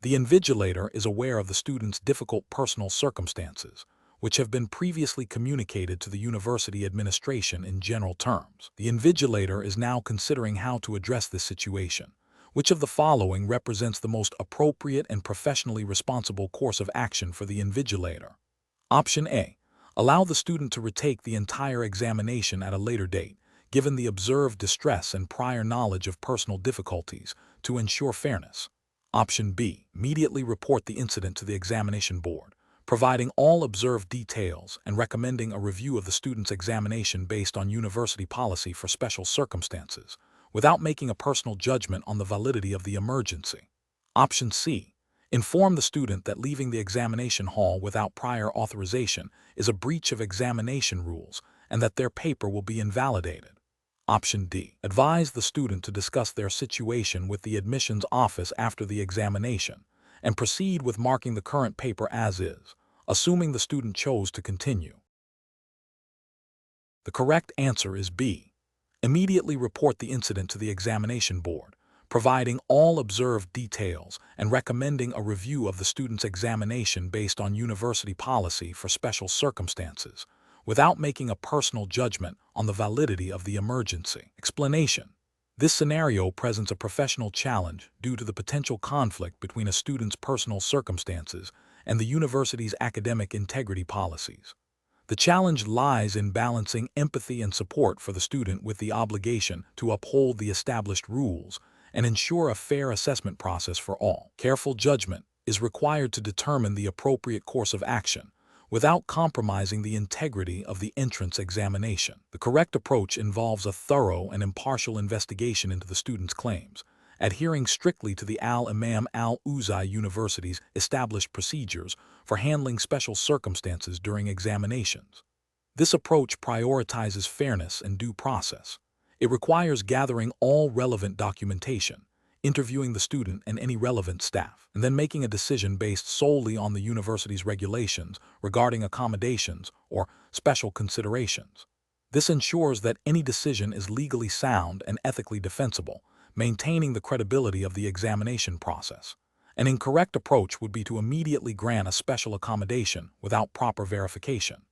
The invigilator is aware of the student's difficult personal circumstances, which have been previously communicated to the university administration in general terms. The invigilator is now considering how to address this situation. Which of the following represents the most appropriate and professionally responsible course of action for the invigilator? Option A. Allow the student to retake the entire examination at a later date, given the observed distress and prior knowledge of personal difficulties, to ensure fairness. Option B. Immediately report the incident to the examination board, providing all observed details and recommending a review of the student's examination based on university policy for special circumstances, without making a personal judgment on the validity of the emergency. Option C. Inform the student that leaving the examination hall without prior authorization is a breach of examination rules and that their paper will be invalidated. Option D. Advise the student to discuss their situation with the admissions office after the examination and proceed with marking the current paper as is, assuming the student chose to continue. The correct answer is B. Immediately report the incident to the examination board, providing all observed details and recommending a review of the student's examination based on university policy for special circumstances, without making a personal judgment on the validity of the emergency. Explanation. This scenario presents a professional challenge due to the potential conflict between a student's personal circumstances and the university's academic integrity policies. The challenge lies in balancing empathy and support for the student with the obligation to uphold the established rules and ensure a fair assessment process for all. Careful judgment is required to determine the appropriate course of action without compromising the integrity of the entrance examination. The correct approach involves a thorough and impartial investigation into the student's claims, adhering strictly to the Imam Ouzai University's established procedures for handling special circumstances during examinations. This approach prioritizes fairness and due process. It requires gathering all relevant documentation, interviewing the student and any relevant staff, and then making a decision based solely on the university's regulations regarding accommodations or special considerations. This ensures that any decision is legally sound and ethically defensible, maintaining the credibility of the examination process. An incorrect approach would be to immediately grant a special accommodation without proper verification.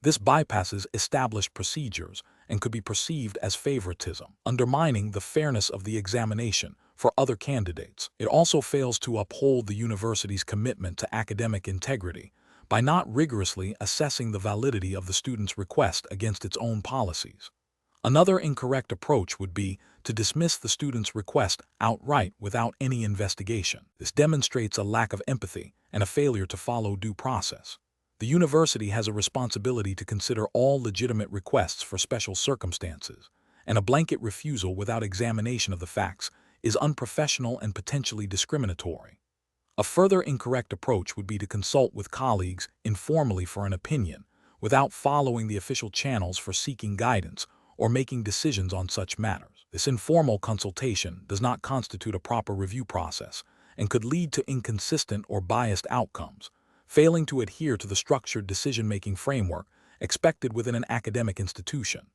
This bypasses established procedures and could be perceived as favoritism, undermining the fairness of the examination for other candidates. It also fails to uphold the university's commitment to academic integrity by not rigorously assessing the validity of the student's request against its own policies. Another incorrect approach would be to dismiss the student's request outright without any investigation. This demonstrates a lack of empathy and a failure to follow due process. The university has a responsibility to consider all legitimate requests for special circumstances, and a blanket refusal without examination of the facts is unprofessional and potentially discriminatory. A further incorrect approach would be to consult with colleagues informally for an opinion, without following the official channels for seeking guidance or making decisions on such matters. This informal consultation does not constitute a proper review process and could lead to inconsistent or biased outcomes, failing to adhere to the structured decision-making framework expected within an academic institution.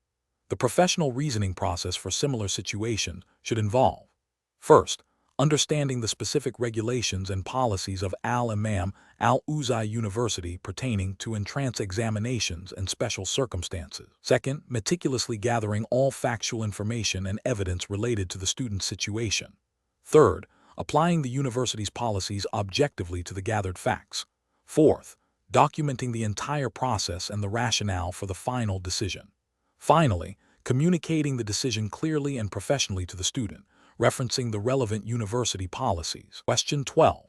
The professional reasoning process for similar situations should involve: first, understanding the specific regulations and policies of Imam Ouzai University pertaining to entrance examinations and special circumstances. Second, meticulously gathering all factual information and evidence related to the student's situation. Third, applying the university's policies objectively to the gathered facts. Fourth, documenting the entire process and the rationale for the final decision. Finally, communicating the decision clearly and professionally to the student, referencing the relevant university policies. Question 12.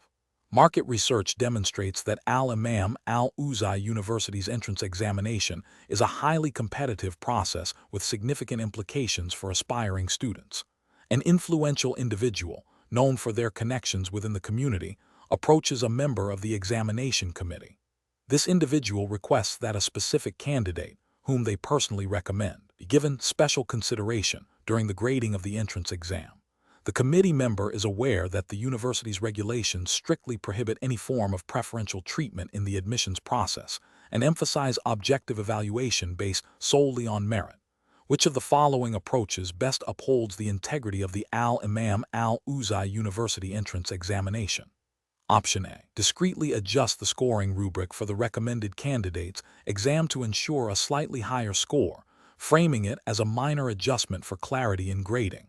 Market research demonstrates that Imam Ouzai University's entrance examination is a highly competitive process with significant implications for aspiring students. An influential individual, known for their connections within the community, approaches a member of the examination committee. This individual requests that a specific candidate, whom they personally recommend, be given special consideration during the grading of the entrance exam. The committee member is aware that the university's regulations strictly prohibit any form of preferential treatment in the admissions process and emphasize objective evaluation based solely on merit. Which of the following approaches best upholds the integrity of the Imam Ouzai University entrance examination? Option A. Discreetly adjust the scoring rubric for the recommended candidate's exam to ensure a slightly higher score, framing it as a minor adjustment for clarity in grading.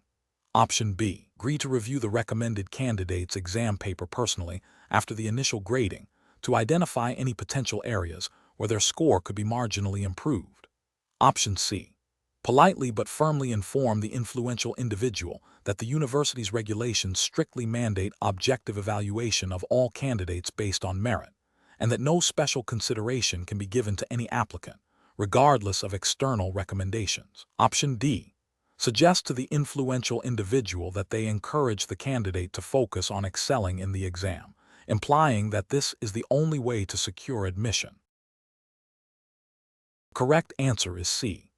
Option B. Agree to review the recommended candidate's exam paper personally after the initial grading to identify any potential areas where their score could be marginally improved. Option C. Politely but firmly inform the influential individual that the university's regulations strictly mandate objective evaluation of all candidates based on merit, and that no special consideration can be given to any applicant, regardless of external recommendations. Option D. Suggest to the influential individual that they encourage the candidate to focus on excelling in the exam, implying that this is the only way to secure admission. Correct answer is C.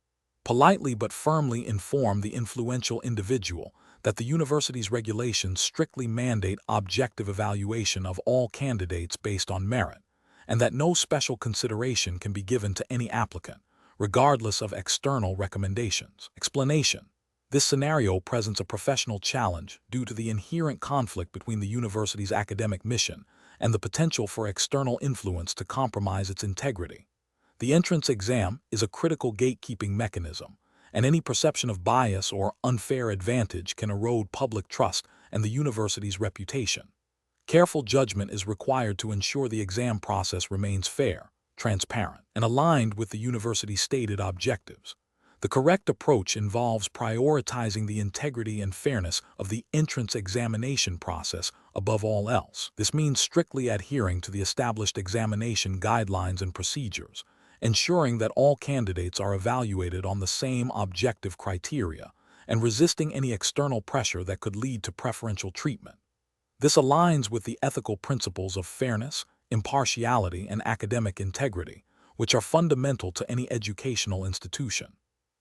Politely but firmly inform the influential individual that the university's regulations strictly mandate objective evaluation of all candidates based on merit, and that no special consideration can be given to any applicant, regardless of external recommendations. Explanation. This scenario presents a professional challenge due to the inherent conflict between the university's academic mission and the potential for external influence to compromise its integrity. The entrance exam is a critical gatekeeping mechanism, and any perception of bias or unfair advantage can erode public trust and the university's reputation. Careful judgment is required to ensure the exam process remains fair, transparent, and aligned with the university's stated objectives. The correct approach involves prioritizing the integrity and fairness of the entrance examination process above all else. This means strictly adhering to the established examination guidelines and procedures, ensuring that all candidates are evaluated on the same objective criteria, and resisting any external pressure that could lead to preferential treatment. This aligns with the ethical principles of fairness, impartiality, and academic integrity, which are fundamental to any educational institution.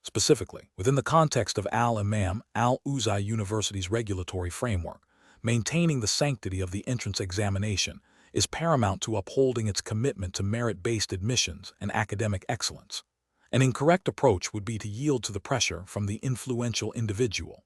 Specifically, within the context of Imam Ouzai University's regulatory framework, maintaining the sanctity of the entrance examination is paramount to upholding its commitment to merit-based admissions and academic excellence. An incorrect approach would be to yield to the pressure from the influential individual.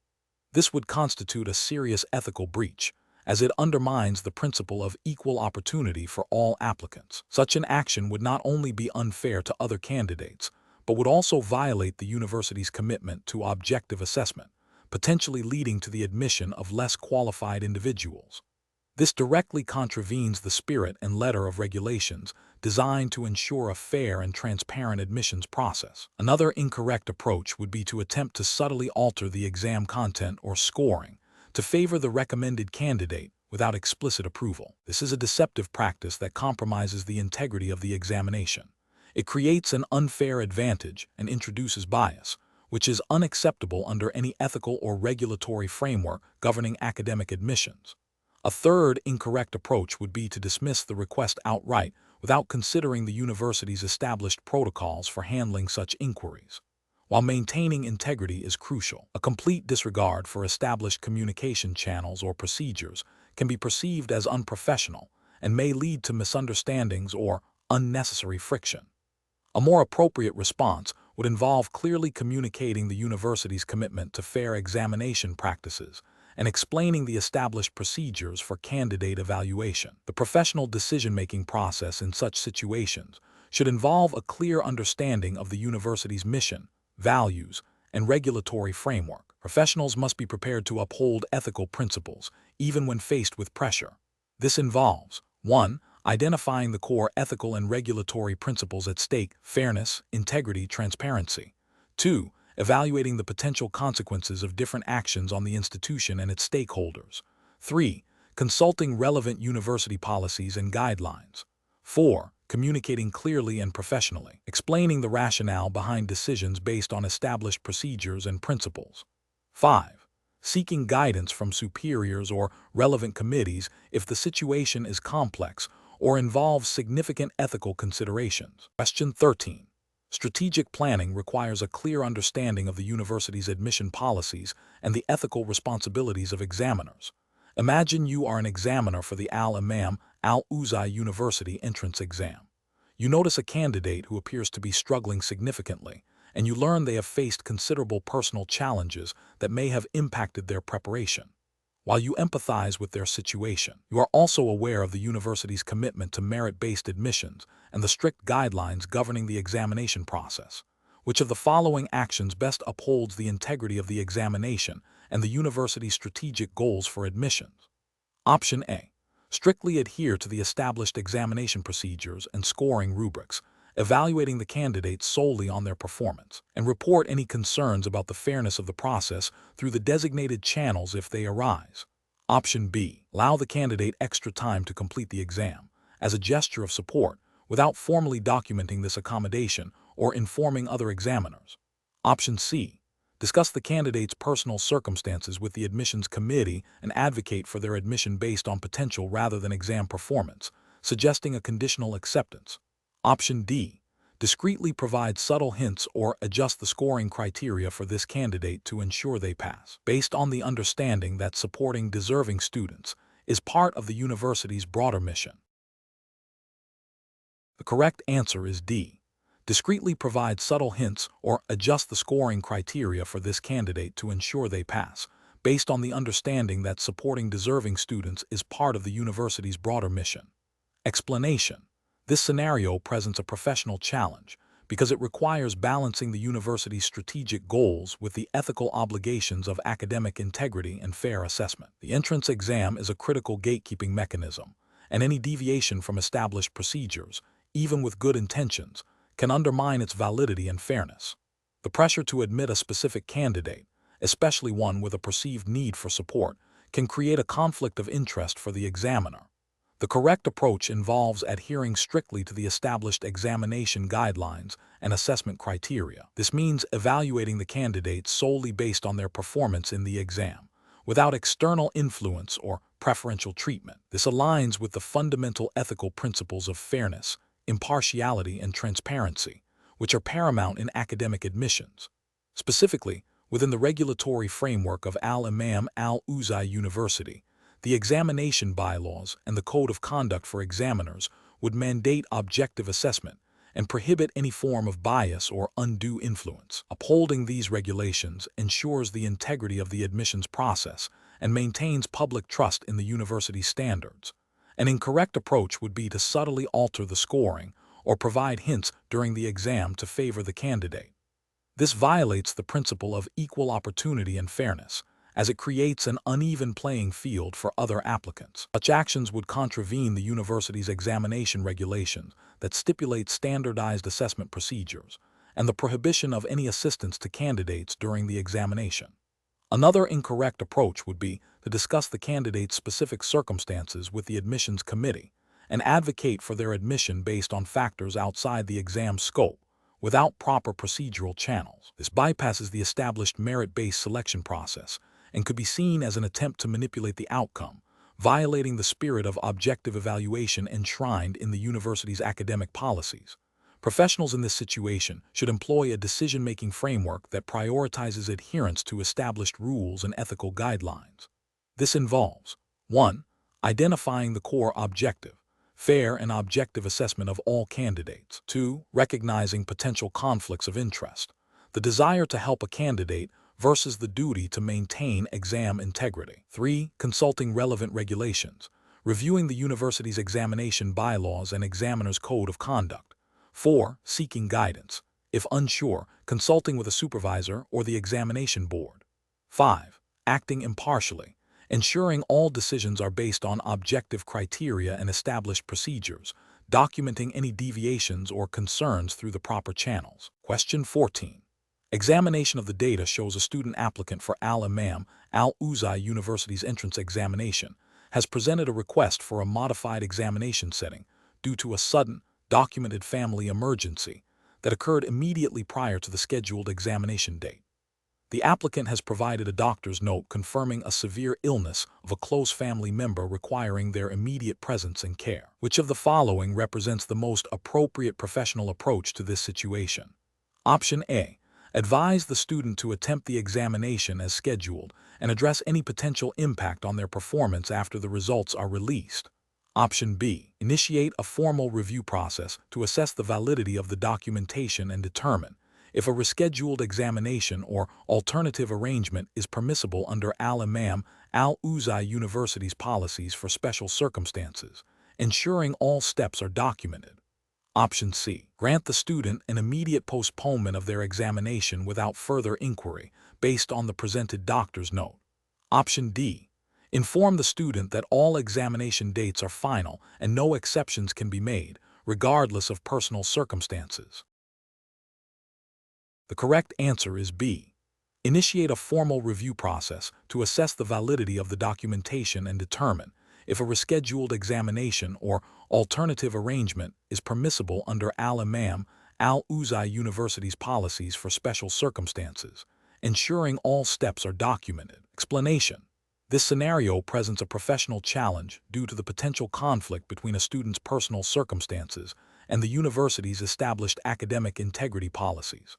This would constitute a serious ethical breach, as it undermines the principle of equal opportunity for all applicants. Such an action would not only be unfair to other candidates, but would also violate the university's commitment to objective assessment, potentially leading to the admission of less qualified individuals. This directly contravenes the spirit and letter of regulations designed to ensure a fair and transparent admissions process. Another incorrect approach would be to attempt to subtly alter the exam content or scoring to favor the recommended candidate without explicit approval. This is a deceptive practice that compromises the integrity of the examination. It creates an unfair advantage and introduces bias, which is unacceptable under any ethical or regulatory framework governing academic admissions. A third incorrect approach would be to dismiss the request outright without considering the university's established protocols for handling such inquiries. While maintaining integrity is crucial, a complete disregard for established communication channels or procedures can be perceived as unprofessional and may lead to misunderstandings or unnecessary friction. A more appropriate response would involve clearly communicating the university's commitment to fair examination practices and explaining the established procedures for candidate evaluation. The professional decision-making process in such situations should involve a clear understanding of the university's mission, values, and regulatory framework. Professionals must be prepared to uphold ethical principles, even when faced with pressure. This involves 1. Identifying the core ethical and regulatory principles at stake: fairness, integrity, transparency. 2. Evaluating the potential consequences of different actions on the institution and its stakeholders. 3. Consulting relevant university policies and guidelines. 4. Communicating clearly and professionally, explaining the rationale behind decisions based on established procedures and principles. 5. Seeking guidance from superiors or relevant committees if the situation is complex or involves significant ethical considerations. Question 13. Strategic planning requires a clear understanding of the university's admission policies and the ethical responsibilities of examiners. Imagine you are an examiner for the Imam Ouzai University entrance exam. You notice a candidate who appears to be struggling significantly, and you learn they have faced considerable personal challenges that may have impacted their preparation. While you empathize with their situation, you are also aware of the university's commitment to merit-based admissions and the strict guidelines governing the examination process. Which of the following actions best upholds the integrity of the examination and the university's strategic goals for admissions? Option A. Strictly adhere to the established examination procedures and scoring rubrics, evaluating the candidates solely on their performance, and report any concerns about the fairness of the process through the designated channels if they arise. Option B. Allow the candidate extra time to complete the exam, as a gesture of support, without formally documenting this accommodation or informing other examiners. Option C. Discuss the candidate's personal circumstances with the admissions committee and advocate for their admission based on potential rather than exam performance, suggesting a conditional acceptance. Option D. Discreetly provide subtle hints or adjust the scoring criteria for this candidate to ensure they pass, based on the understanding that supporting deserving students is part of the university's broader mission. The correct answer is D. Discreetly provide subtle hints or adjust the scoring criteria for this candidate to ensure they pass, based on the understanding that supporting deserving students is part of the university's broader mission. Explanation. This scenario presents a professional challenge because it requires balancing the university's strategic goals with the ethical obligations of academic integrity and fair assessment. The entrance exam is a critical gatekeeping mechanism, and any deviation from established procedures, even with good intentions, can undermine its validity and fairness. The pressure to admit a specific candidate, especially one with a perceived need for support, can create a conflict of interest for the examiner. The correct approach involves adhering strictly to the established examination guidelines and assessment criteria. This means evaluating the candidates solely based on their performance in the exam, without external influence or preferential treatment. This aligns with the fundamental ethical principles of fairness, impartiality, and transparency, which are paramount in academic admissions. Specifically, within the regulatory framework of Imam Ouzai University, the examination bylaws and the code of conduct for examiners would mandate objective assessment and prohibit any form of bias or undue influence. Upholding these regulations ensures the integrity of the admissions process and maintains public trust in the university's standards. An incorrect approach would be to subtly alter the scoring or provide hints during the exam to favor the candidate. This violates the principle of equal opportunity and fairness, as it creates an uneven playing field for other applicants. Such actions would contravene the university's examination regulations that stipulate standardized assessment procedures and the prohibition of any assistance to candidates during the examination. Another incorrect approach would be to discuss the candidate's specific circumstances with the admissions committee and advocate for their admission based on factors outside the exam scope, without proper procedural channels. This bypasses the established merit-based selection process and could be seen as an attempt to manipulate the outcome, violating the spirit of objective evaluation enshrined in the university's academic policies. Professionals in this situation should employ a decision-making framework that prioritizes adherence to established rules and ethical guidelines. This involves 1. Identifying the core objective, fair and objective assessment of all candidates. 2. Recognizing potential conflicts of interest, the desire to help a candidate versus the duty to maintain exam integrity. 3. Consulting relevant regulations, reviewing the university's examination bylaws and examiner's code of conduct. 4. Seeking guidance, if unsure, consulting with a supervisor or the examination board. 5. Acting impartially, ensuring all decisions are based on objective criteria and established procedures, documenting any deviations or concerns through the proper channels. Question 14. Examination of the data shows a student applicant for Imam Ouzai University's entrance examination has presented a request for a modified examination setting due to a sudden, documented family emergency that occurred immediately prior to the scheduled examination date. The applicant has provided a doctor's note confirming a severe illness of a close family member requiring their immediate presence and care. Which of the following represents the most appropriate professional approach to this situation? Option A. Advise the student to attempt the examination as scheduled and address any potential impact on their performance after the results are released. Option B. Initiate a formal review process to assess the validity of the documentation and determine if a rescheduled examination or alternative arrangement is permissible under Imam Ouzai University's policies for special circumstances, ensuring all steps are documented. Option C. Grant the student an immediate postponement of their examination without further inquiry based on the presented doctor's note. Option D. Inform the student that all examination dates are final and no exceptions can be made, regardless of personal circumstances. The correct answer is B. Initiate a formal review process to assess the validity of the documentation and determine if a rescheduled examination or alternative arrangement is permissible under Imam Ouzai University's policies for special circumstances, ensuring all steps are documented. Explanation. This scenario presents a professional challenge due to the potential conflict between a student's personal circumstances and the university's established academic integrity policies.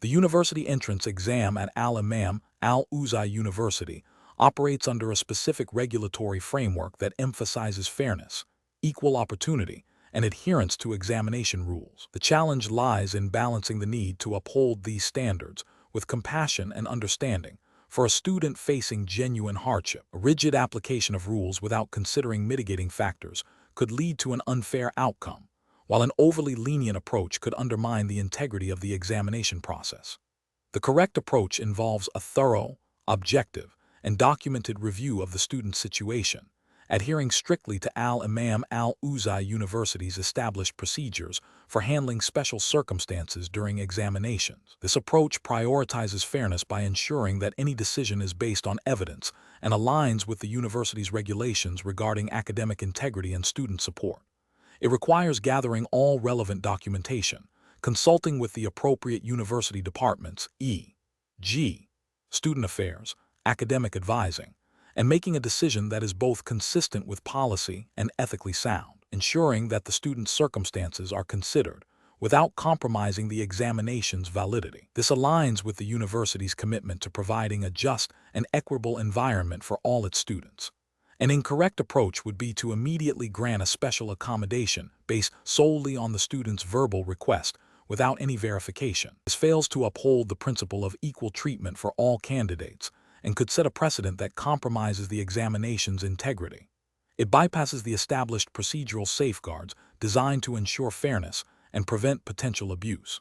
The university entrance exam at Imam Ouzai University operates under a specific regulatory framework that emphasizes fairness, equal opportunity, and adherence to examination rules. The challenge lies in balancing the need to uphold these standards with compassion and understanding for a student facing genuine hardship. A rigid application of rules without considering mitigating factors could lead to an unfair outcome, while an overly lenient approach could undermine the integrity of the examination process. The correct approach involves a thorough, objective, and documented review of the student's situation, adhering strictly to Imam Ouzai University's established procedures for handling special circumstances during examinations. This approach prioritizes fairness by ensuring that any decision is based on evidence and aligns with the university's regulations regarding academic integrity and student support. It requires gathering all relevant documentation, consulting with the appropriate university departments, e.g., student affairs, academic advising, and making a decision that is both consistent with policy and ethically sound, ensuring that the student's circumstances are considered without compromising the examination's validity. This aligns with the university's commitment to providing a just and equitable environment for all its students. An incorrect approach would be to immediately grant a special accommodation based solely on the student's verbal request without any verification. This fails to uphold the principle of equal treatment for all candidates and could set a precedent that compromises the examination's integrity. It bypasses the established procedural safeguards designed to ensure fairness and prevent potential abuse.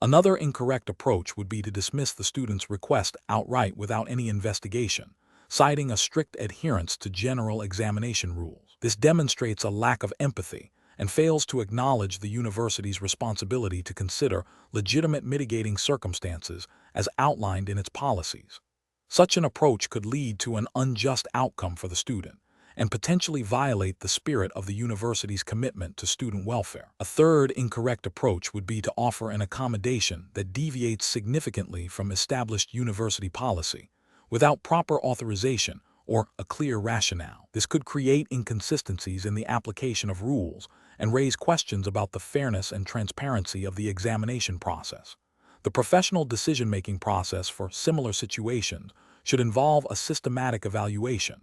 Another incorrect approach would be to dismiss the student's request outright without any investigation, citing a strict adherence to general examination rules. This demonstrates a lack of empathy and fails to acknowledge the university's responsibility to consider legitimate mitigating circumstances as outlined in its policies. Such an approach could lead to an unjust outcome for the student and potentially violate the spirit of the university's commitment to student welfare. A third incorrect approach would be to offer an accommodation that deviates significantly from established university policy without proper authorization or a clear rationale. This could create inconsistencies in the application of rules and raise questions about the fairness and transparency of the examination process. The professional decision-making process for similar situations should involve a systematic evaluation.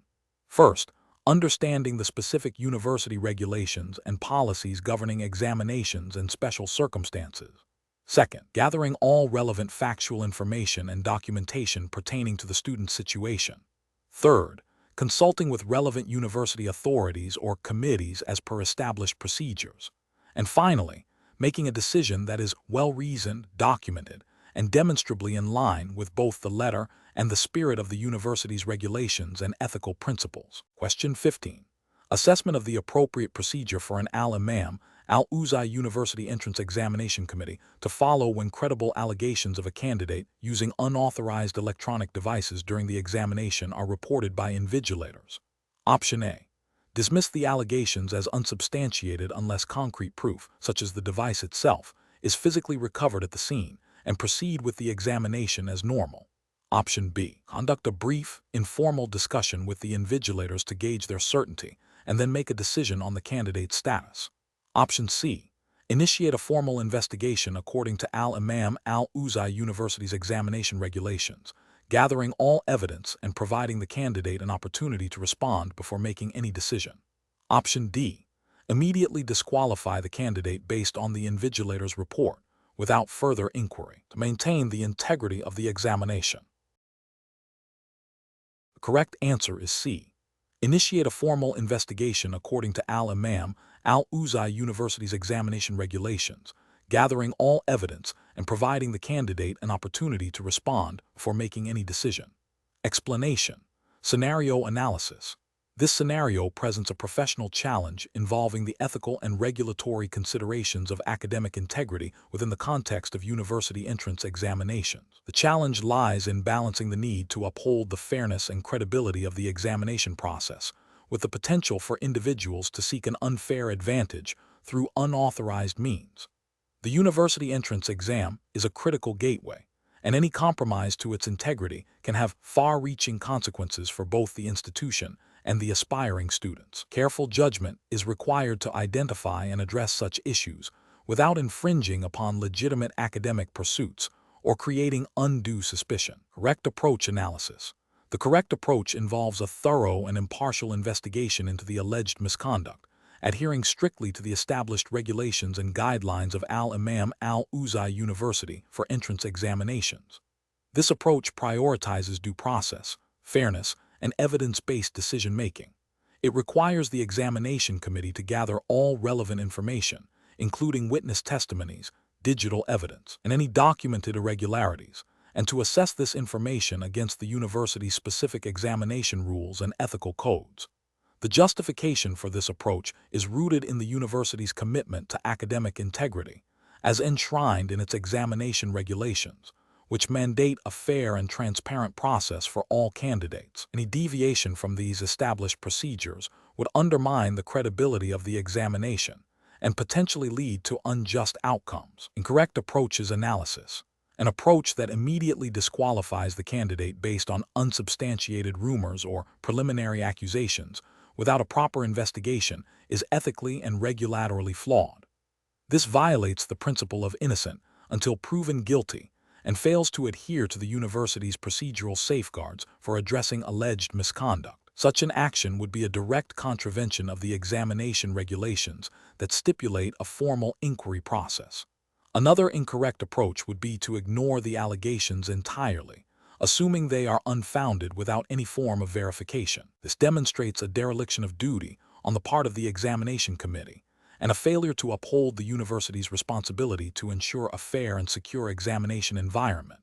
First, understanding the specific university regulations and policies governing examinations and special circumstances. Second, gathering all relevant factual information and documentation pertaining to the student's situation. Third, consulting with relevant university authorities or committees as per established procedures. And finally, making a decision that is well-reasoned, documented, and demonstrably in line with both the letter and the spirit of the university's regulations and ethical principles. Question 15. Assessment of the appropriate procedure for an Imam Ouzai University Entrance Examination Committee to follow when credible allegations of a candidate using unauthorized electronic devices during the examination are reported by invigilators. Option A. Dismiss the allegations as unsubstantiated unless concrete proof, such as the device itself, is physically recovered at the scene, and proceed with the examination as normal. Option B. Conduct a brief, informal discussion with the invigilators to gauge their certainty, and then make a decision on the candidate's status. Option C. Initiate a formal investigation according to Imam Ouzai University's examination regulations, gathering all evidence and providing the candidate an opportunity to respond before making any decision. Option D. Immediately disqualify the candidate based on the invigilator's report, without further inquiry, to maintain the integrity of the examination. The correct answer is C. Initiate a formal investigation according to Imam Ouzai University's examination regulations, gathering all evidence and providing the candidate an opportunity to respond before making any decision. Explanation. Scenario analysis. This scenario presents a professional challenge involving the ethical and regulatory considerations of academic integrity within the context of university entrance examinations. The challenge lies in balancing the need to uphold the fairness and credibility of the examination process, with the potential for individuals to seek an unfair advantage through unauthorized means. The university entrance exam is a critical gateway, and any compromise to its integrity can have far-reaching consequences for both the institution and the aspiring students. Careful judgment is required to identify and address such issues without infringing upon legitimate academic pursuits or creating undue suspicion. Correct approach analysis. The correct approach involves a thorough and impartial investigation into the alleged misconduct, adhering strictly to the established regulations and guidelines of Imam Ouzai University for entrance examinations. This approach prioritizes due process, fairness, and evidence-based decision-making. It requires the examination committee to gather all relevant information, including witness testimonies, digital evidence, and any documented irregularities, and to assess this information against the university's specific examination rules and ethical codes. The justification for this approach is rooted in the university's commitment to academic integrity, as enshrined in its examination regulations, which mandate a fair and transparent process for all candidates. Any deviation from these established procedures would undermine the credibility of the examination and potentially lead to unjust outcomes. Incorrect approach is analysis. An approach that immediately disqualifies the candidate based on unsubstantiated rumors or preliminary accusations without a proper investigation is ethically and regulatorily flawed. This violates the principle of innocent until proven guilty and fails to adhere to the university's procedural safeguards for addressing alleged misconduct. Such an action would be a direct contravention of the examination regulations that stipulate a formal inquiry process. Another incorrect approach would be to ignore the allegations entirely, assuming they are unfounded without any form of verification. This demonstrates a dereliction of duty on the part of the examination committee and a failure to uphold the university's responsibility to ensure a fair and secure examination environment.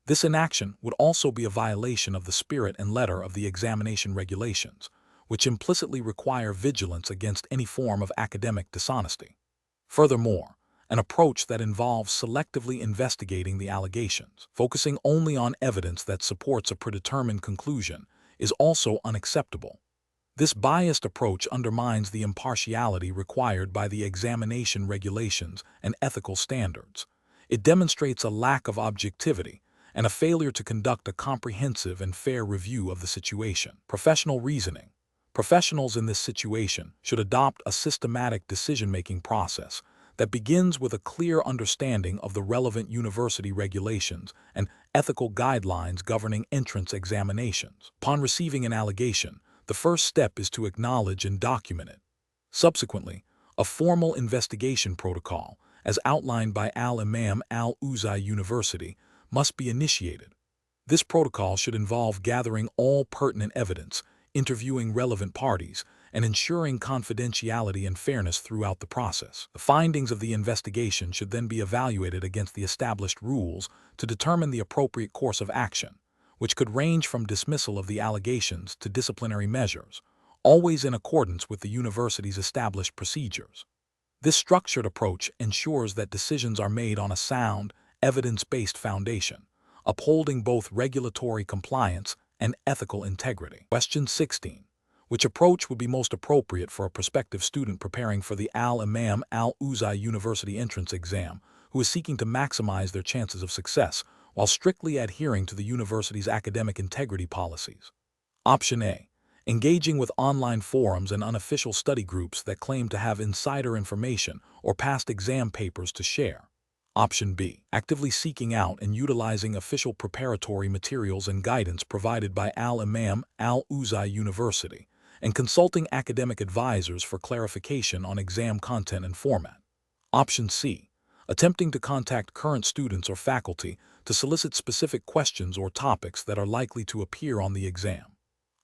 This inaction would also be a violation of the spirit and letter of the examination regulations, which implicitly require vigilance against any form of academic dishonesty. Furthermore, an approach that involves selectively investigating the allegations, focusing only on evidence that supports a predetermined conclusion, is also unacceptable. This biased approach undermines the impartiality required by the examination regulations and ethical standards. It demonstrates a lack of objectivity and a failure to conduct a comprehensive and fair review of the situation. Professional reasoning. Professionals in this situation should adopt a systematic decision-making process that begins with a clear understanding of the relevant university regulations and ethical guidelines governing entrance examinations. Upon receiving an allegation, the first step is to acknowledge and document it. Subsequently, a formal investigation protocol, as outlined by Imam Ouzai University, must be initiated. This protocol should involve gathering all pertinent evidence, interviewing relevant parties, and ensuring confidentiality and fairness throughout the process. The findings of the investigation should then be evaluated against the established rules to determine the appropriate course of action, which could range from dismissal of the allegations to disciplinary measures, always in accordance with the university's established procedures. This structured approach ensures that decisions are made on a sound, evidence-based foundation, upholding both regulatory compliance and ethical integrity. Question 16. Which approach would be most appropriate for a prospective student preparing for the Imam Ouzai University entrance exam who is seeking to maximize their chances of success while strictly adhering to the university's academic integrity policies? Option A. Engaging with online forums and unofficial study groups that claim to have insider information or past exam papers to share. Option B. Actively seeking out and utilizing official preparatory materials and guidance provided by Imam Ouzai University and consulting academic advisors for clarification on exam content and format. Option C. Attempting to contact current students or faculty to solicit specific questions or topics that are likely to appear on the exam.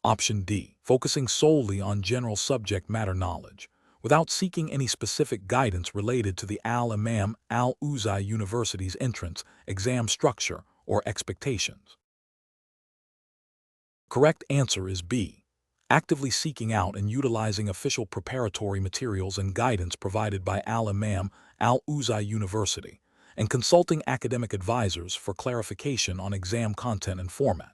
Option D. Focusing solely on general subject matter knowledge, without seeking any specific guidance related to the Imam Ouzai University's entrance exam structure or expectations. Correct answer is B. Actively seeking out and utilizing official preparatory materials and guidance provided by Imam Ouzai University and consulting academic advisors for clarification on exam content and format.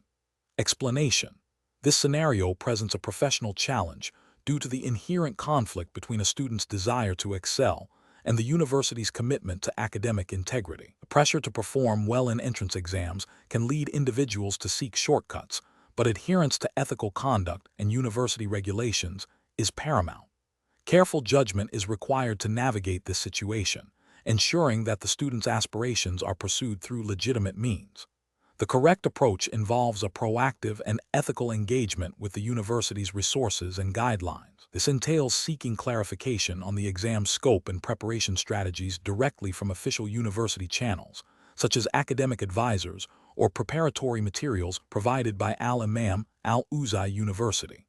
Explanation. This scenario presents a professional challenge due to the inherent conflict between a student's desire to excel and the university's commitment to academic integrity. The pressure to perform well in entrance exams can lead individuals to seek shortcuts, but adherence to ethical conduct and university regulations is paramount. Careful judgment is required to navigate this situation, ensuring that the student's aspirations are pursued through legitimate means. The correct approach involves a proactive and ethical engagement with the university's resources and guidelines. This entails seeking clarification on the exam scope and preparation strategies directly from official university channels, such as academic advisors or preparatory materials provided by Imam Ouzai University.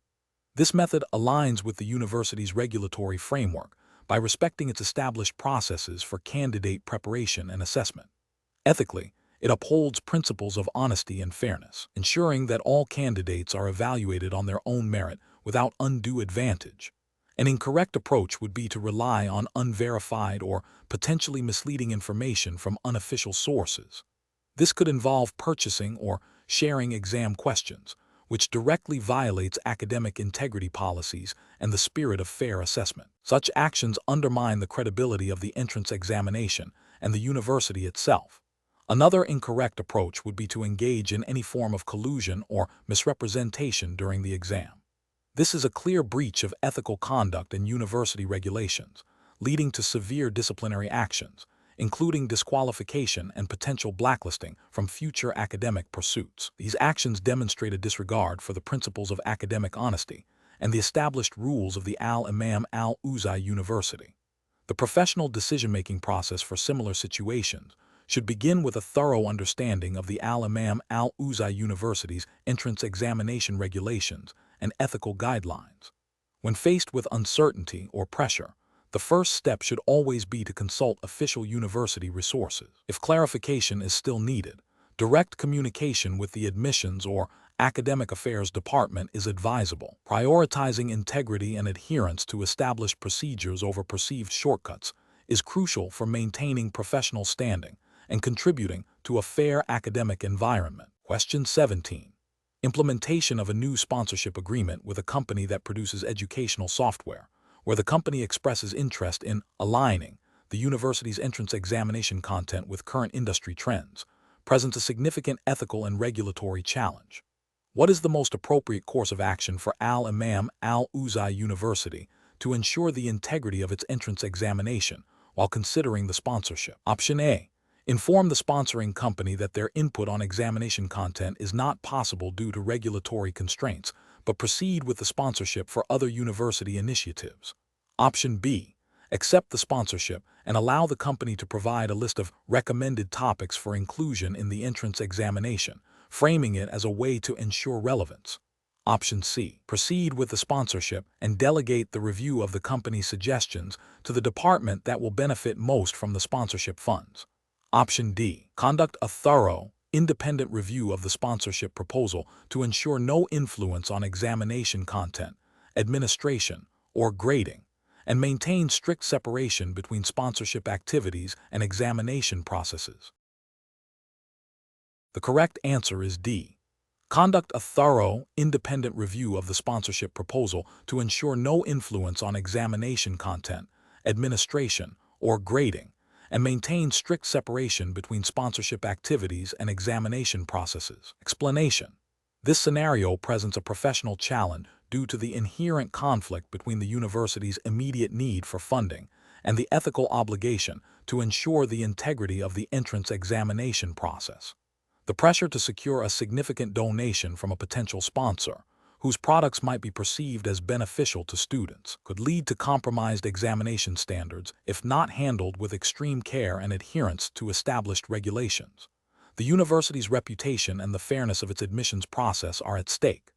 This method aligns with the university's regulatory framework by respecting its established processes for candidate preparation and assessment. Ethically, it upholds principles of honesty and fairness, ensuring that all candidates are evaluated on their own merit without undue advantage. An incorrect approach would be to rely on unverified or potentially misleading information from unofficial sources. This could involve purchasing or sharing exam questions, which directly violates academic integrity policies and the spirit of fair assessment. Such actions undermine the credibility of the entrance examination and the university itself. Another incorrect approach would be to engage in any form of collusion or misrepresentation during the exam. This is a clear breach of ethical conduct and university regulations, leading to severe disciplinary actions, including disqualification and potential blacklisting from future academic pursuits. These actions demonstrate a disregard for the principles of academic honesty and the established rules of the Imam Ouzai University. The professional decision-making process for similar situations should begin with a thorough understanding of the Imam Ouzai University's entrance examination regulations and ethical guidelines. When faced with uncertainty or pressure, the first step should always be to consult official university resources. If clarification is still needed, direct communication with the admissions or academic affairs department is advisable. Prioritizing integrity and adherence to established procedures over perceived shortcuts is crucial for maintaining professional standing and contributing to a fair academic environment. Question 17. Implementation of a new sponsorship agreement with a company that produces educational software, where the company expresses interest in aligning the university's entrance examination content with current industry trends, presents a significant ethical and regulatory challenge. What is the most appropriate course of action for Imam Ouzai University to ensure the integrity of its entrance examination while considering the sponsorship? Option A. Inform the sponsoring company that their input on examination content is not possible due to regulatory constraints, but proceed with the sponsorship for other university initiatives. Option B. Accept the sponsorship and allow the company to provide a list of recommended topics for inclusion in the entrance examination, framing it as a way to ensure relevance. Option C. Proceed with the sponsorship and delegate the review of the company's suggestions to the department that will benefit most from the sponsorship funds. Option D. Conduct a thorough, independent review of the sponsorship proposal to ensure no influence on examination content, administration, or grading, and maintain strict separation between sponsorship activities and examination processes. The correct answer is D. Conduct a thorough, independent review of the sponsorship proposal to ensure no influence on examination content, administration, or grading, and maintain strict separation between sponsorship activities and examination processes. Explanation. This scenario presents a professional challenge due to the inherent conflict between the university's immediate need for funding and the ethical obligation to ensure the integrity of the entrance examination process. The pressure to secure a significant donation from a potential sponsor, whose products might be perceived as beneficial to students, could lead to compromised examination standards if not handled with extreme care and adherence to established regulations. The university's reputation and the fairness of its admissions process are at stake.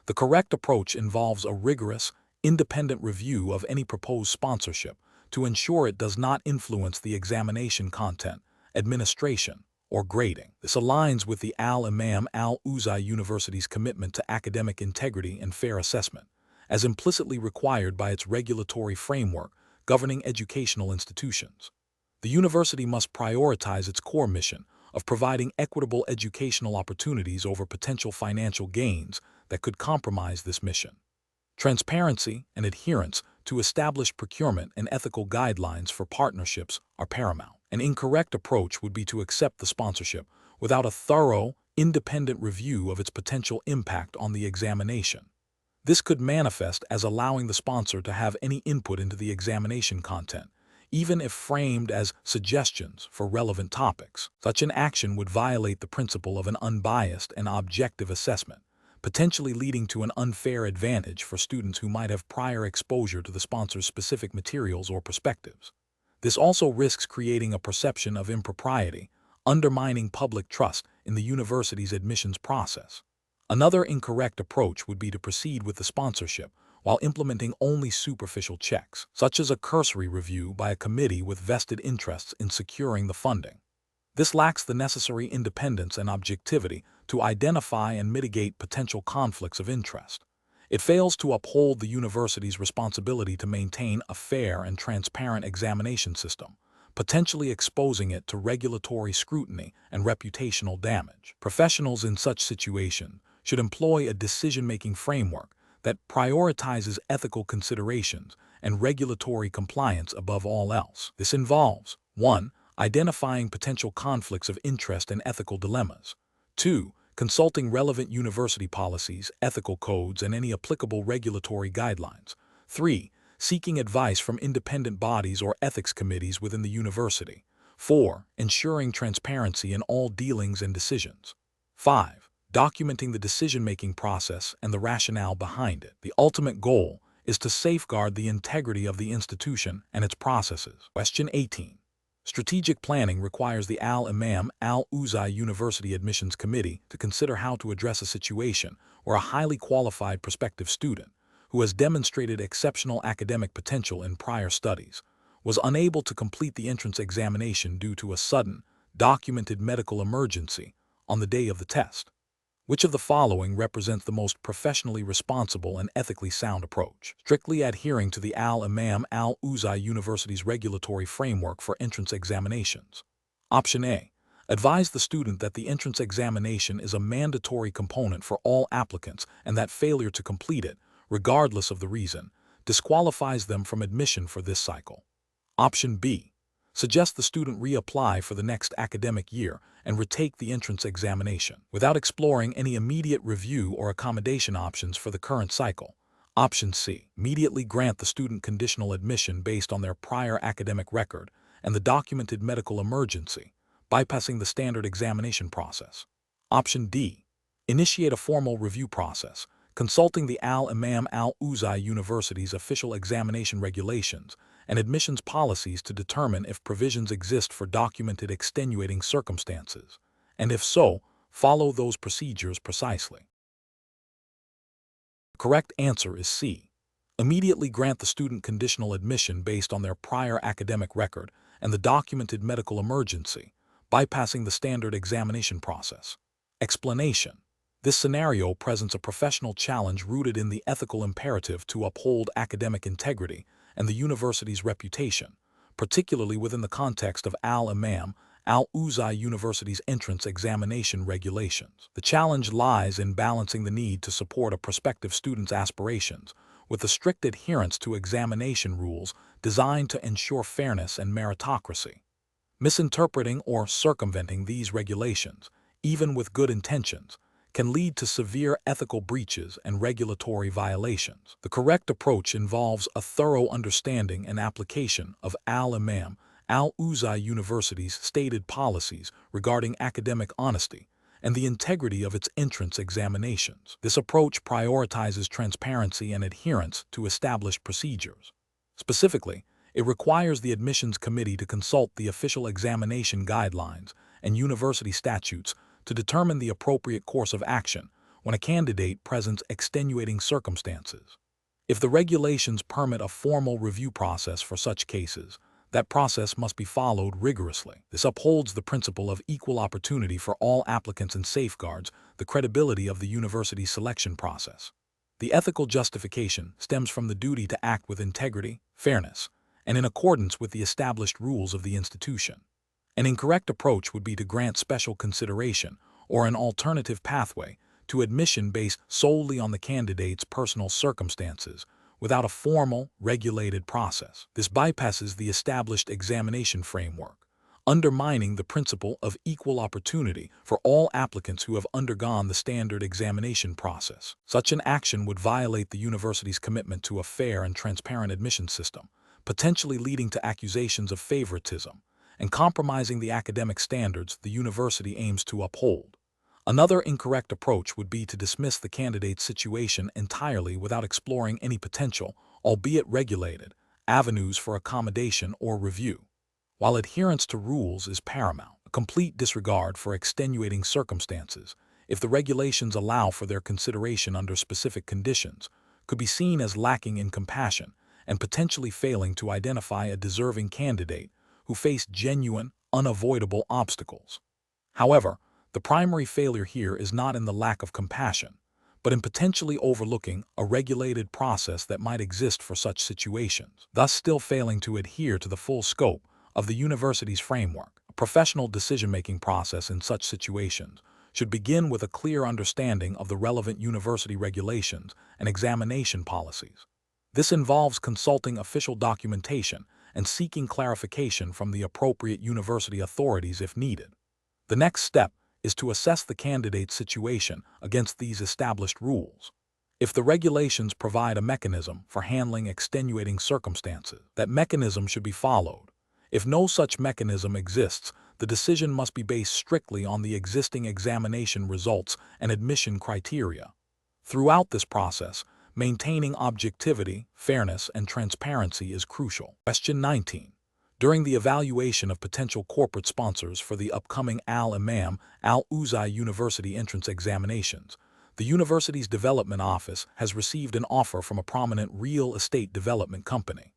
The correct approach involves a rigorous, independent review of any proposed sponsorship to ensure it does not influence the examination content, administration, or grading. This aligns with the Imam Ouzai University's commitment to academic integrity and fair assessment, as implicitly required by its regulatory framework governing educational institutions. The university must prioritize its core mission of providing equitable educational opportunities over potential financial gains that could compromise this mission. Transparency and adherence to established procurement and ethical guidelines for partnerships are paramount. An incorrect approach would be to accept the sponsorship without a thorough, independent review of its potential impact on the examination. This could manifest as allowing the sponsor to have any input into the examination content, even if framed as suggestions for relevant topics. Such an action would violate the principle of an unbiased and objective assessment, potentially leading to an unfair advantage for students who might have prior exposure to the sponsor's specific materials or perspectives. This also risks creating a perception of impropriety, undermining public trust in the university's admissions process. Another incorrect approach would be to proceed with the sponsorship while implementing only superficial checks, such as a cursory review by a committee with vested interests in securing the funding. This lacks the necessary independence and objectivity to identify and mitigate potential conflicts of interest. It fails to uphold the university's responsibility to maintain a fair and transparent examination system, potentially exposing it to regulatory scrutiny and reputational damage. Professionals in such situations should employ a decision-making framework that prioritizes ethical considerations and regulatory compliance above all else. This involves 1. Identifying potential conflicts of interest and ethical dilemmas. 2. Consulting relevant university policies, ethical codes, and any applicable regulatory guidelines. 3. Seeking advice from independent bodies or ethics committees within the university. 4. Ensuring transparency in all dealings and decisions. 5. Documenting the decision-making process and the rationale behind it. The ultimate goal is to safeguard the integrity of the institution and its processes. Question 18. Strategic planning requires the Imam Ouzai University Admissions Committee to consider how to address a situation where a highly qualified prospective student, who has demonstrated exceptional academic potential in prior studies, was unable to complete the entrance examination due to a sudden, documented medical emergency on the day of the test. Which of the following represents the most professionally responsible and ethically sound approach? Strictly adhering to the Imam Ouzai University's regulatory framework for entrance examinations. Option A. Advise the student that the entrance examination is a mandatory component for all applicants and that failure to complete it, regardless of the reason, disqualifies them from admission for this cycle. Option B. Suggest the student reapply for the next academic year and retake the entrance examination without exploring any immediate review or accommodation options for the current cycle. Option C. Immediately grant the student conditional admission based on their prior academic record and the documented medical emergency, bypassing the standard examination process. Option D. Initiate a formal review process, consulting the Imam Ouzai University's official examination regulations and admissions policies to determine if provisions exist for documented extenuating circumstances, and if so, follow those procedures precisely. The correct answer is C. Immediately grant the student conditional admission based on their prior academic record and the documented medical emergency, bypassing the standard examination process. Explanation. This scenario presents a professional challenge rooted in the ethical imperative to uphold academic integrity and the university's reputation, particularly within the context of Imam, Ouzai University's entrance examination regulations. The challenge lies in balancing the need to support a prospective student's aspirations with the strict adherence to examination rules designed to ensure fairness and meritocracy. Misinterpreting or circumventing these regulations, even with good intentions, can lead to severe ethical breaches and regulatory violations. The correct approach involves a thorough understanding and application of Imam Ouzai University's stated policies regarding academic honesty and the integrity of its entrance examinations. This approach prioritizes transparency and adherence to established procedures. Specifically, it requires the admissions committee to consult the official examination guidelines and university statutes to determine the appropriate course of action when a candidate presents extenuating circumstances. If the regulations permit a formal review process for such cases, that process must be followed rigorously. This upholds the principle of equal opportunity for all applicants and safeguards the credibility of the university selection process. The ethical justification stems from the duty to act with integrity, fairness, and in accordance with the established rules of the institution. An incorrect approach would be to grant special consideration or an alternative pathway to admission based solely on the candidate's personal circumstances without a formal, regulated process. This bypasses the established examination framework, undermining the principle of equal opportunity for all applicants who have undergone the standard examination process. Such an action would violate the university's commitment to a fair and transparent admission system, potentially leading to accusations of favoritism and compromising the academic standards the university aims to uphold. Another incorrect approach would be to dismiss the candidate's situation entirely without exploring any potential, albeit regulated, avenues for accommodation or review. While adherence to rules is paramount, a complete disregard for extenuating circumstances, if the regulations allow for their consideration under specific conditions, could be seen as lacking in compassion and potentially failing to identify a deserving candidate who faced genuine, unavoidable obstacles. However, the primary failure here is not in the lack of compassion, but in potentially overlooking a regulated process that might exist for such situations, thus still failing to adhere to the full scope of the university's framework. A professional decision-making process in such situations should begin with a clear understanding of the relevant university regulations and examination policies. This involves consulting official documentation and seeking clarification from the appropriate university authorities if needed. The next step is to assess the candidate's situation against these established rules. If the regulations provide a mechanism for handling extenuating circumstances, that mechanism should be followed. If no such mechanism exists, the decision must be based strictly on the existing examination results and admission criteria. Throughout this process, maintaining objectivity, fairness, and transparency is crucial. Question 19. During the evaluation of potential corporate sponsors for the upcoming Imam Ouzai University entrance examinations, the university's development office has received an offer from a prominent real estate development company.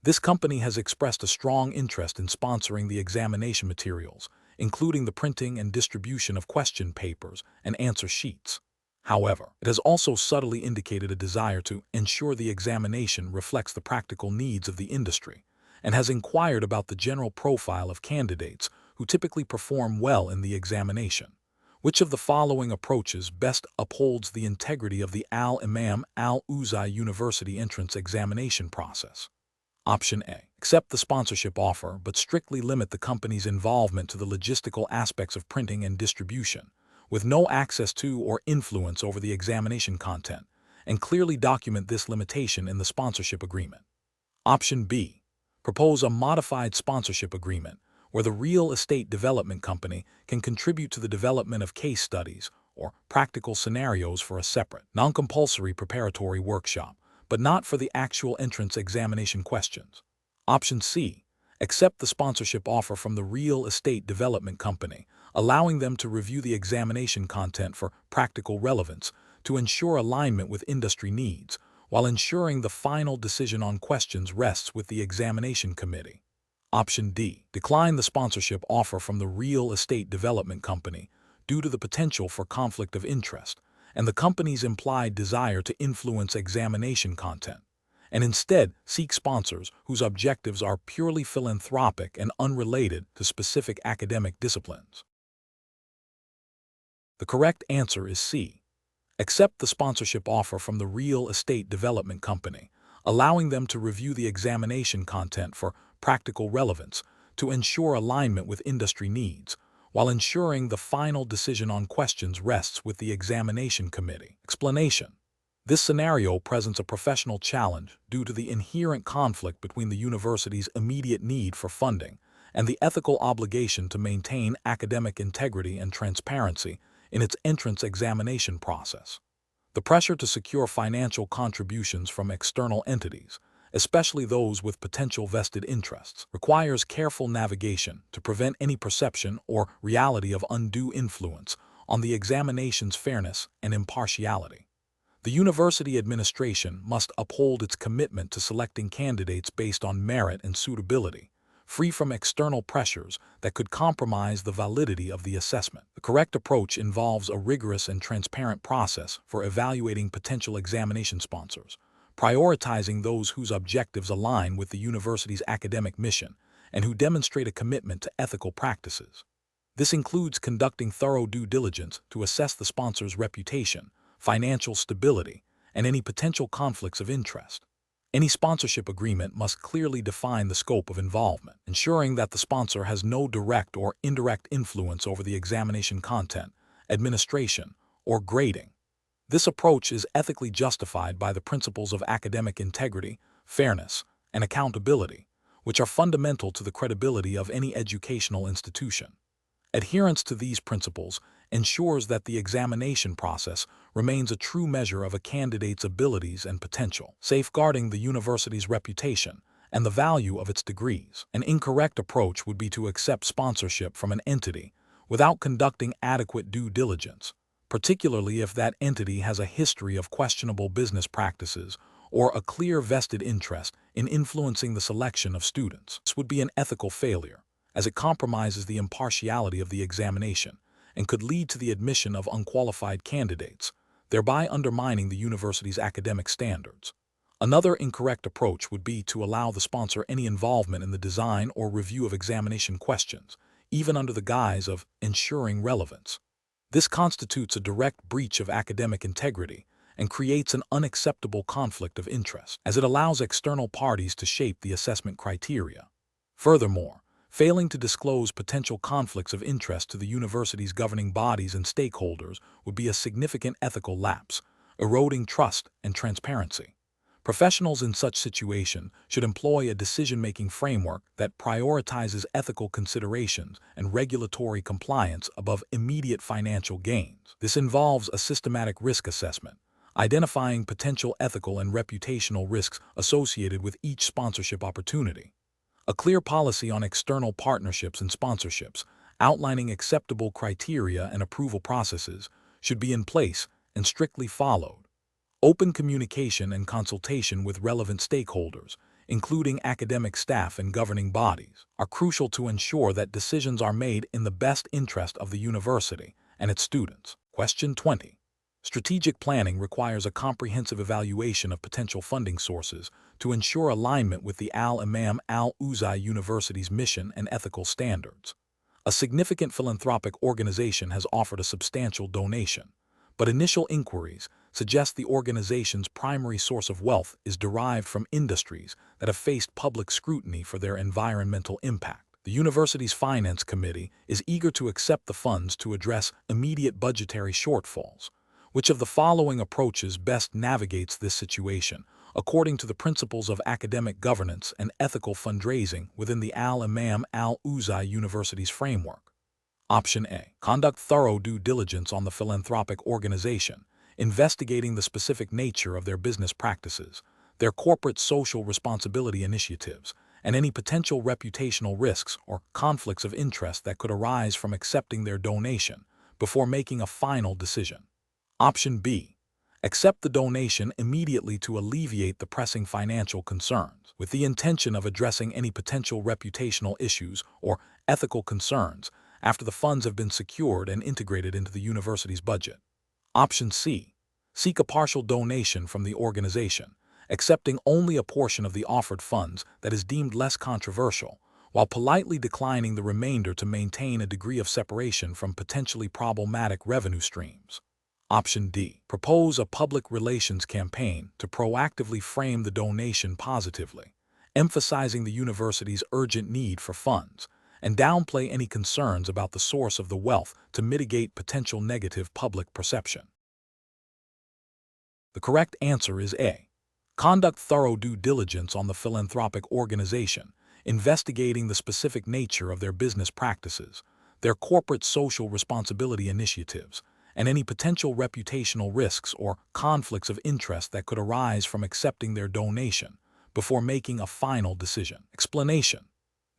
This company has expressed a strong interest in sponsoring the examination materials, including the printing and distribution of question papers and answer sheets. However, it has also subtly indicated a desire to ensure the examination reflects the practical needs of the industry, and has inquired about the general profile of candidates who typically perform well in the examination. Which of the following approaches best upholds the integrity of the Imam Ouzai University entrance examination process? Option A. Accept the sponsorship offer but strictly limit the company's involvement to the logistical aspects of printing and distribution, with no access to or influence over the examination content, and clearly document this limitation in the sponsorship agreement. Option B. Propose a modified sponsorship agreement where the real estate development company can contribute to the development of case studies or practical scenarios for a separate, non-compulsory preparatory workshop, but not for the actual entrance examination questions. Option C. Accept the sponsorship offer from the real estate development company, allowing them to review the examination content for practical relevance to ensure alignment with industry needs, while ensuring the final decision on questions rests with the examination committee. Option D. Decline the sponsorship offer from the real estate development company due to the potential for conflict of interest and the company's implied desire to influence examination content, and instead seek sponsors whose objectives are purely philanthropic and unrelated to specific academic disciplines. The correct answer is C. Accept the sponsorship offer from the real estate development company, allowing them to review the examination content for practical relevance to ensure alignment with industry needs, while ensuring the final decision on questions rests with the examination committee. Explanation. This scenario presents a professional challenge due to the inherent conflict between the university's immediate need for funding and the ethical obligation to maintain academic integrity and transparency in its entrance examination process. The pressure to secure financial contributions from external entities, especially those with potential vested interests, requires careful navigation to prevent any perception or reality of undue influence on the examination's fairness and impartiality. The university administration must uphold its commitment to selecting candidates based on merit and suitability, free from external pressures that could compromise the validity of the assessment. The correct approach involves a rigorous and transparent process for evaluating potential examination sponsors, prioritizing those whose objectives align with the university's academic mission and who demonstrate a commitment to ethical practices. This includes conducting thorough due diligence to assess the sponsor's reputation, financial stability, and any potential conflicts of interest. Any sponsorship agreement must clearly define the scope of involvement, ensuring that the sponsor has no direct or indirect influence over the examination content, administration, or grading. This approach is ethically justified by the principles of academic integrity, fairness, and accountability, which are fundamental to the credibility of any educational institution. Adherence to these principles ensures that the examination process remains a true measure of a candidate's abilities and potential, safeguarding the university's reputation and the value of its degrees. An incorrect approach would be to accept sponsorship from an entity without conducting adequate due diligence, particularly if that entity has a history of questionable business practices or a clear vested interest in influencing the selection of students. This would be an ethical failure, as it compromises the impartiality of the examination and could lead to the admission of unqualified candidates, thereby undermining the university's academic standards. Another incorrect approach would be to allow the sponsor any involvement in the design or review of examination questions, even under the guise of ensuring relevance. This constitutes a direct breach of academic integrity and creates an unacceptable conflict of interest, as it allows external parties to shape the assessment criteria. Furthermore, failing to disclose potential conflicts of interest to the university's governing bodies and stakeholders would be a significant ethical lapse, eroding trust and transparency. Professionals in such situation should employ a decision-making framework that prioritizes ethical considerations and regulatory compliance above immediate financial gains. This involves a systematic risk assessment, identifying potential ethical and reputational risks associated with each sponsorship opportunity. A clear policy on external partnerships and sponsorships, outlining acceptable criteria and approval processes, should be in place and strictly followed. Open communication and consultation with relevant stakeholders, including academic staff and governing bodies, are crucial to ensure that decisions are made in the best interest of the university and its students. Question 20. Strategic planning requires a comprehensive evaluation of potential funding sources to ensure alignment with the Imam Ouzai University's mission and ethical standards. A significant philanthropic organization has offered a substantial donation, but initial inquiries suggest the organization's primary source of wealth is derived from industries that have faced public scrutiny for their environmental impact. The university's finance committee is eager to accept the funds to address immediate budgetary shortfalls. Which of the following approaches best navigates this situation, according to the principles of academic governance and ethical fundraising within the Imam Ouzai University's framework? Option A. Conduct thorough due diligence on the philanthropic organization, investigating the specific nature of their business practices, their corporate social responsibility initiatives, and any potential reputational risks or conflicts of interest that could arise from accepting their donation before making a final decision. Option B. Accept the donation immediately to alleviate the pressing financial concerns, with the intention of addressing any potential reputational issues or ethical concerns after the funds have been secured and integrated into the university's budget. Option C. Seek a partial donation from the organization accepting only a portion of the offered funds that is deemed less controversial, while politely declining the remainder to maintain a degree of separation from potentially problematic revenue streams. Option D. Propose a public relations campaign to proactively frame the donation positively, emphasizing the university's urgent need for funds, and downplay any concerns about the source of the wealth to mitigate potential negative public perception. The correct answer is A. Conduct thorough due diligence on the philanthropic organization, investigating the specific nature of their business practices, their corporate social responsibility initiatives, and any potential reputational risks or conflicts of interest that could arise from accepting their donation before making a final decision. Explanation.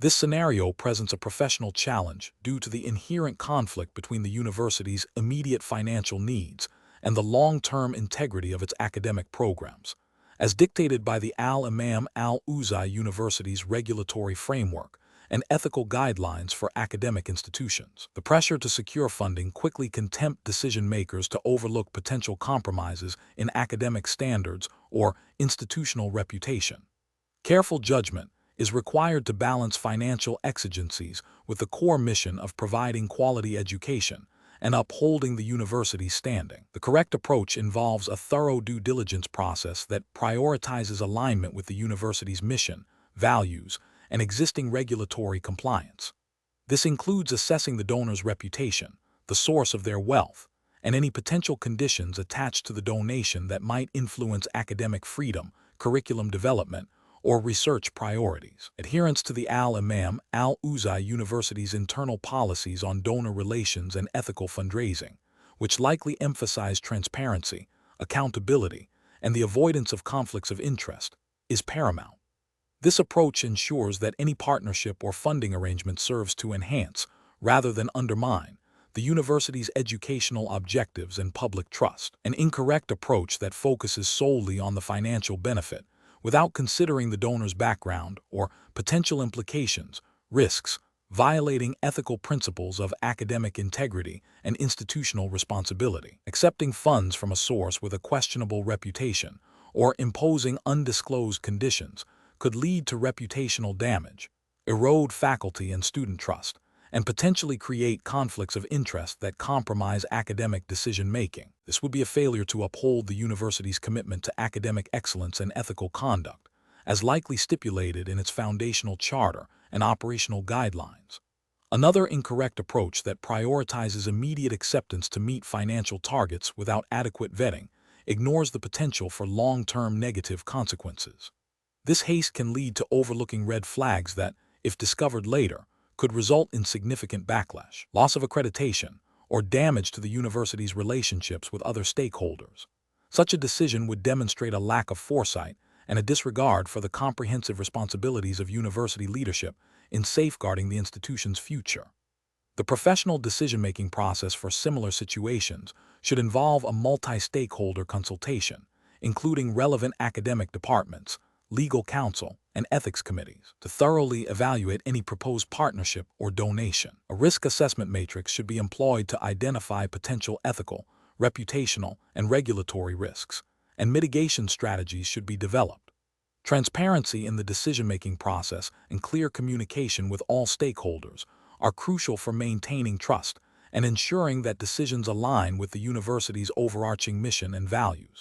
This scenario presents a professional challenge due to the inherent conflict between the university's immediate financial needs and the long-term integrity of its academic programs, as dictated by the Imam Ouzai University's regulatory framework and ethical guidelines for academic institutions. The pressure to secure funding quickly can tempt decision-makers to overlook potential compromises in academic standards or institutional reputation. Careful judgment is required to balance financial exigencies with the core mission of providing quality education and upholding the university's standing. The correct approach involves a thorough due diligence process that prioritizes alignment with the university's mission, values, and existing regulatory compliance. This includes assessing the donor's reputation, the source of their wealth, and any potential conditions attached to the donation that might influence academic freedom, curriculum development, or research priorities. Adherence to the Imam Ouzai University's internal policies on donor relations and ethical fundraising, which likely emphasize transparency, accountability, and the avoidance of conflicts of interest, is paramount. This approach ensures that any partnership or funding arrangement serves to enhance, rather than undermine, the university's educational objectives and public trust. An incorrect approach that focuses solely on the financial benefit, without considering the donor's background or potential implications, risks violating ethical principles of academic integrity and institutional responsibility. Accepting funds from a source with a questionable reputation or imposing undisclosed conditions could lead to reputational damage, erode faculty and student trust, and potentially create conflicts of interest that compromise academic decision-making. This would be a failure to uphold the university's commitment to academic excellence and ethical conduct, as likely stipulated in its foundational charter and operational guidelines. Another incorrect approach that prioritizes immediate acceptance to meet financial targets without adequate vetting ignores the potential for long-term negative consequences. This haste can lead to overlooking red flags that, if discovered later, could result in significant backlash, loss of accreditation, or damage to the university's relationships with other stakeholders. Such a decision would demonstrate a lack of foresight and a disregard for the comprehensive responsibilities of university leadership in safeguarding the institution's future. The professional decision-making process for similar situations should involve a multi-stakeholder consultation, including relevant academic departments, legal counsel, and ethics committees, to thoroughly evaluate any proposed partnership or donation. A risk assessment matrix should be employed to identify potential ethical, reputational, and regulatory risks, and mitigation strategies should be developed. Transparency in the decision-making process and clear communication with all stakeholders are crucial for maintaining trust and ensuring that decisions align with the university's overarching mission and values.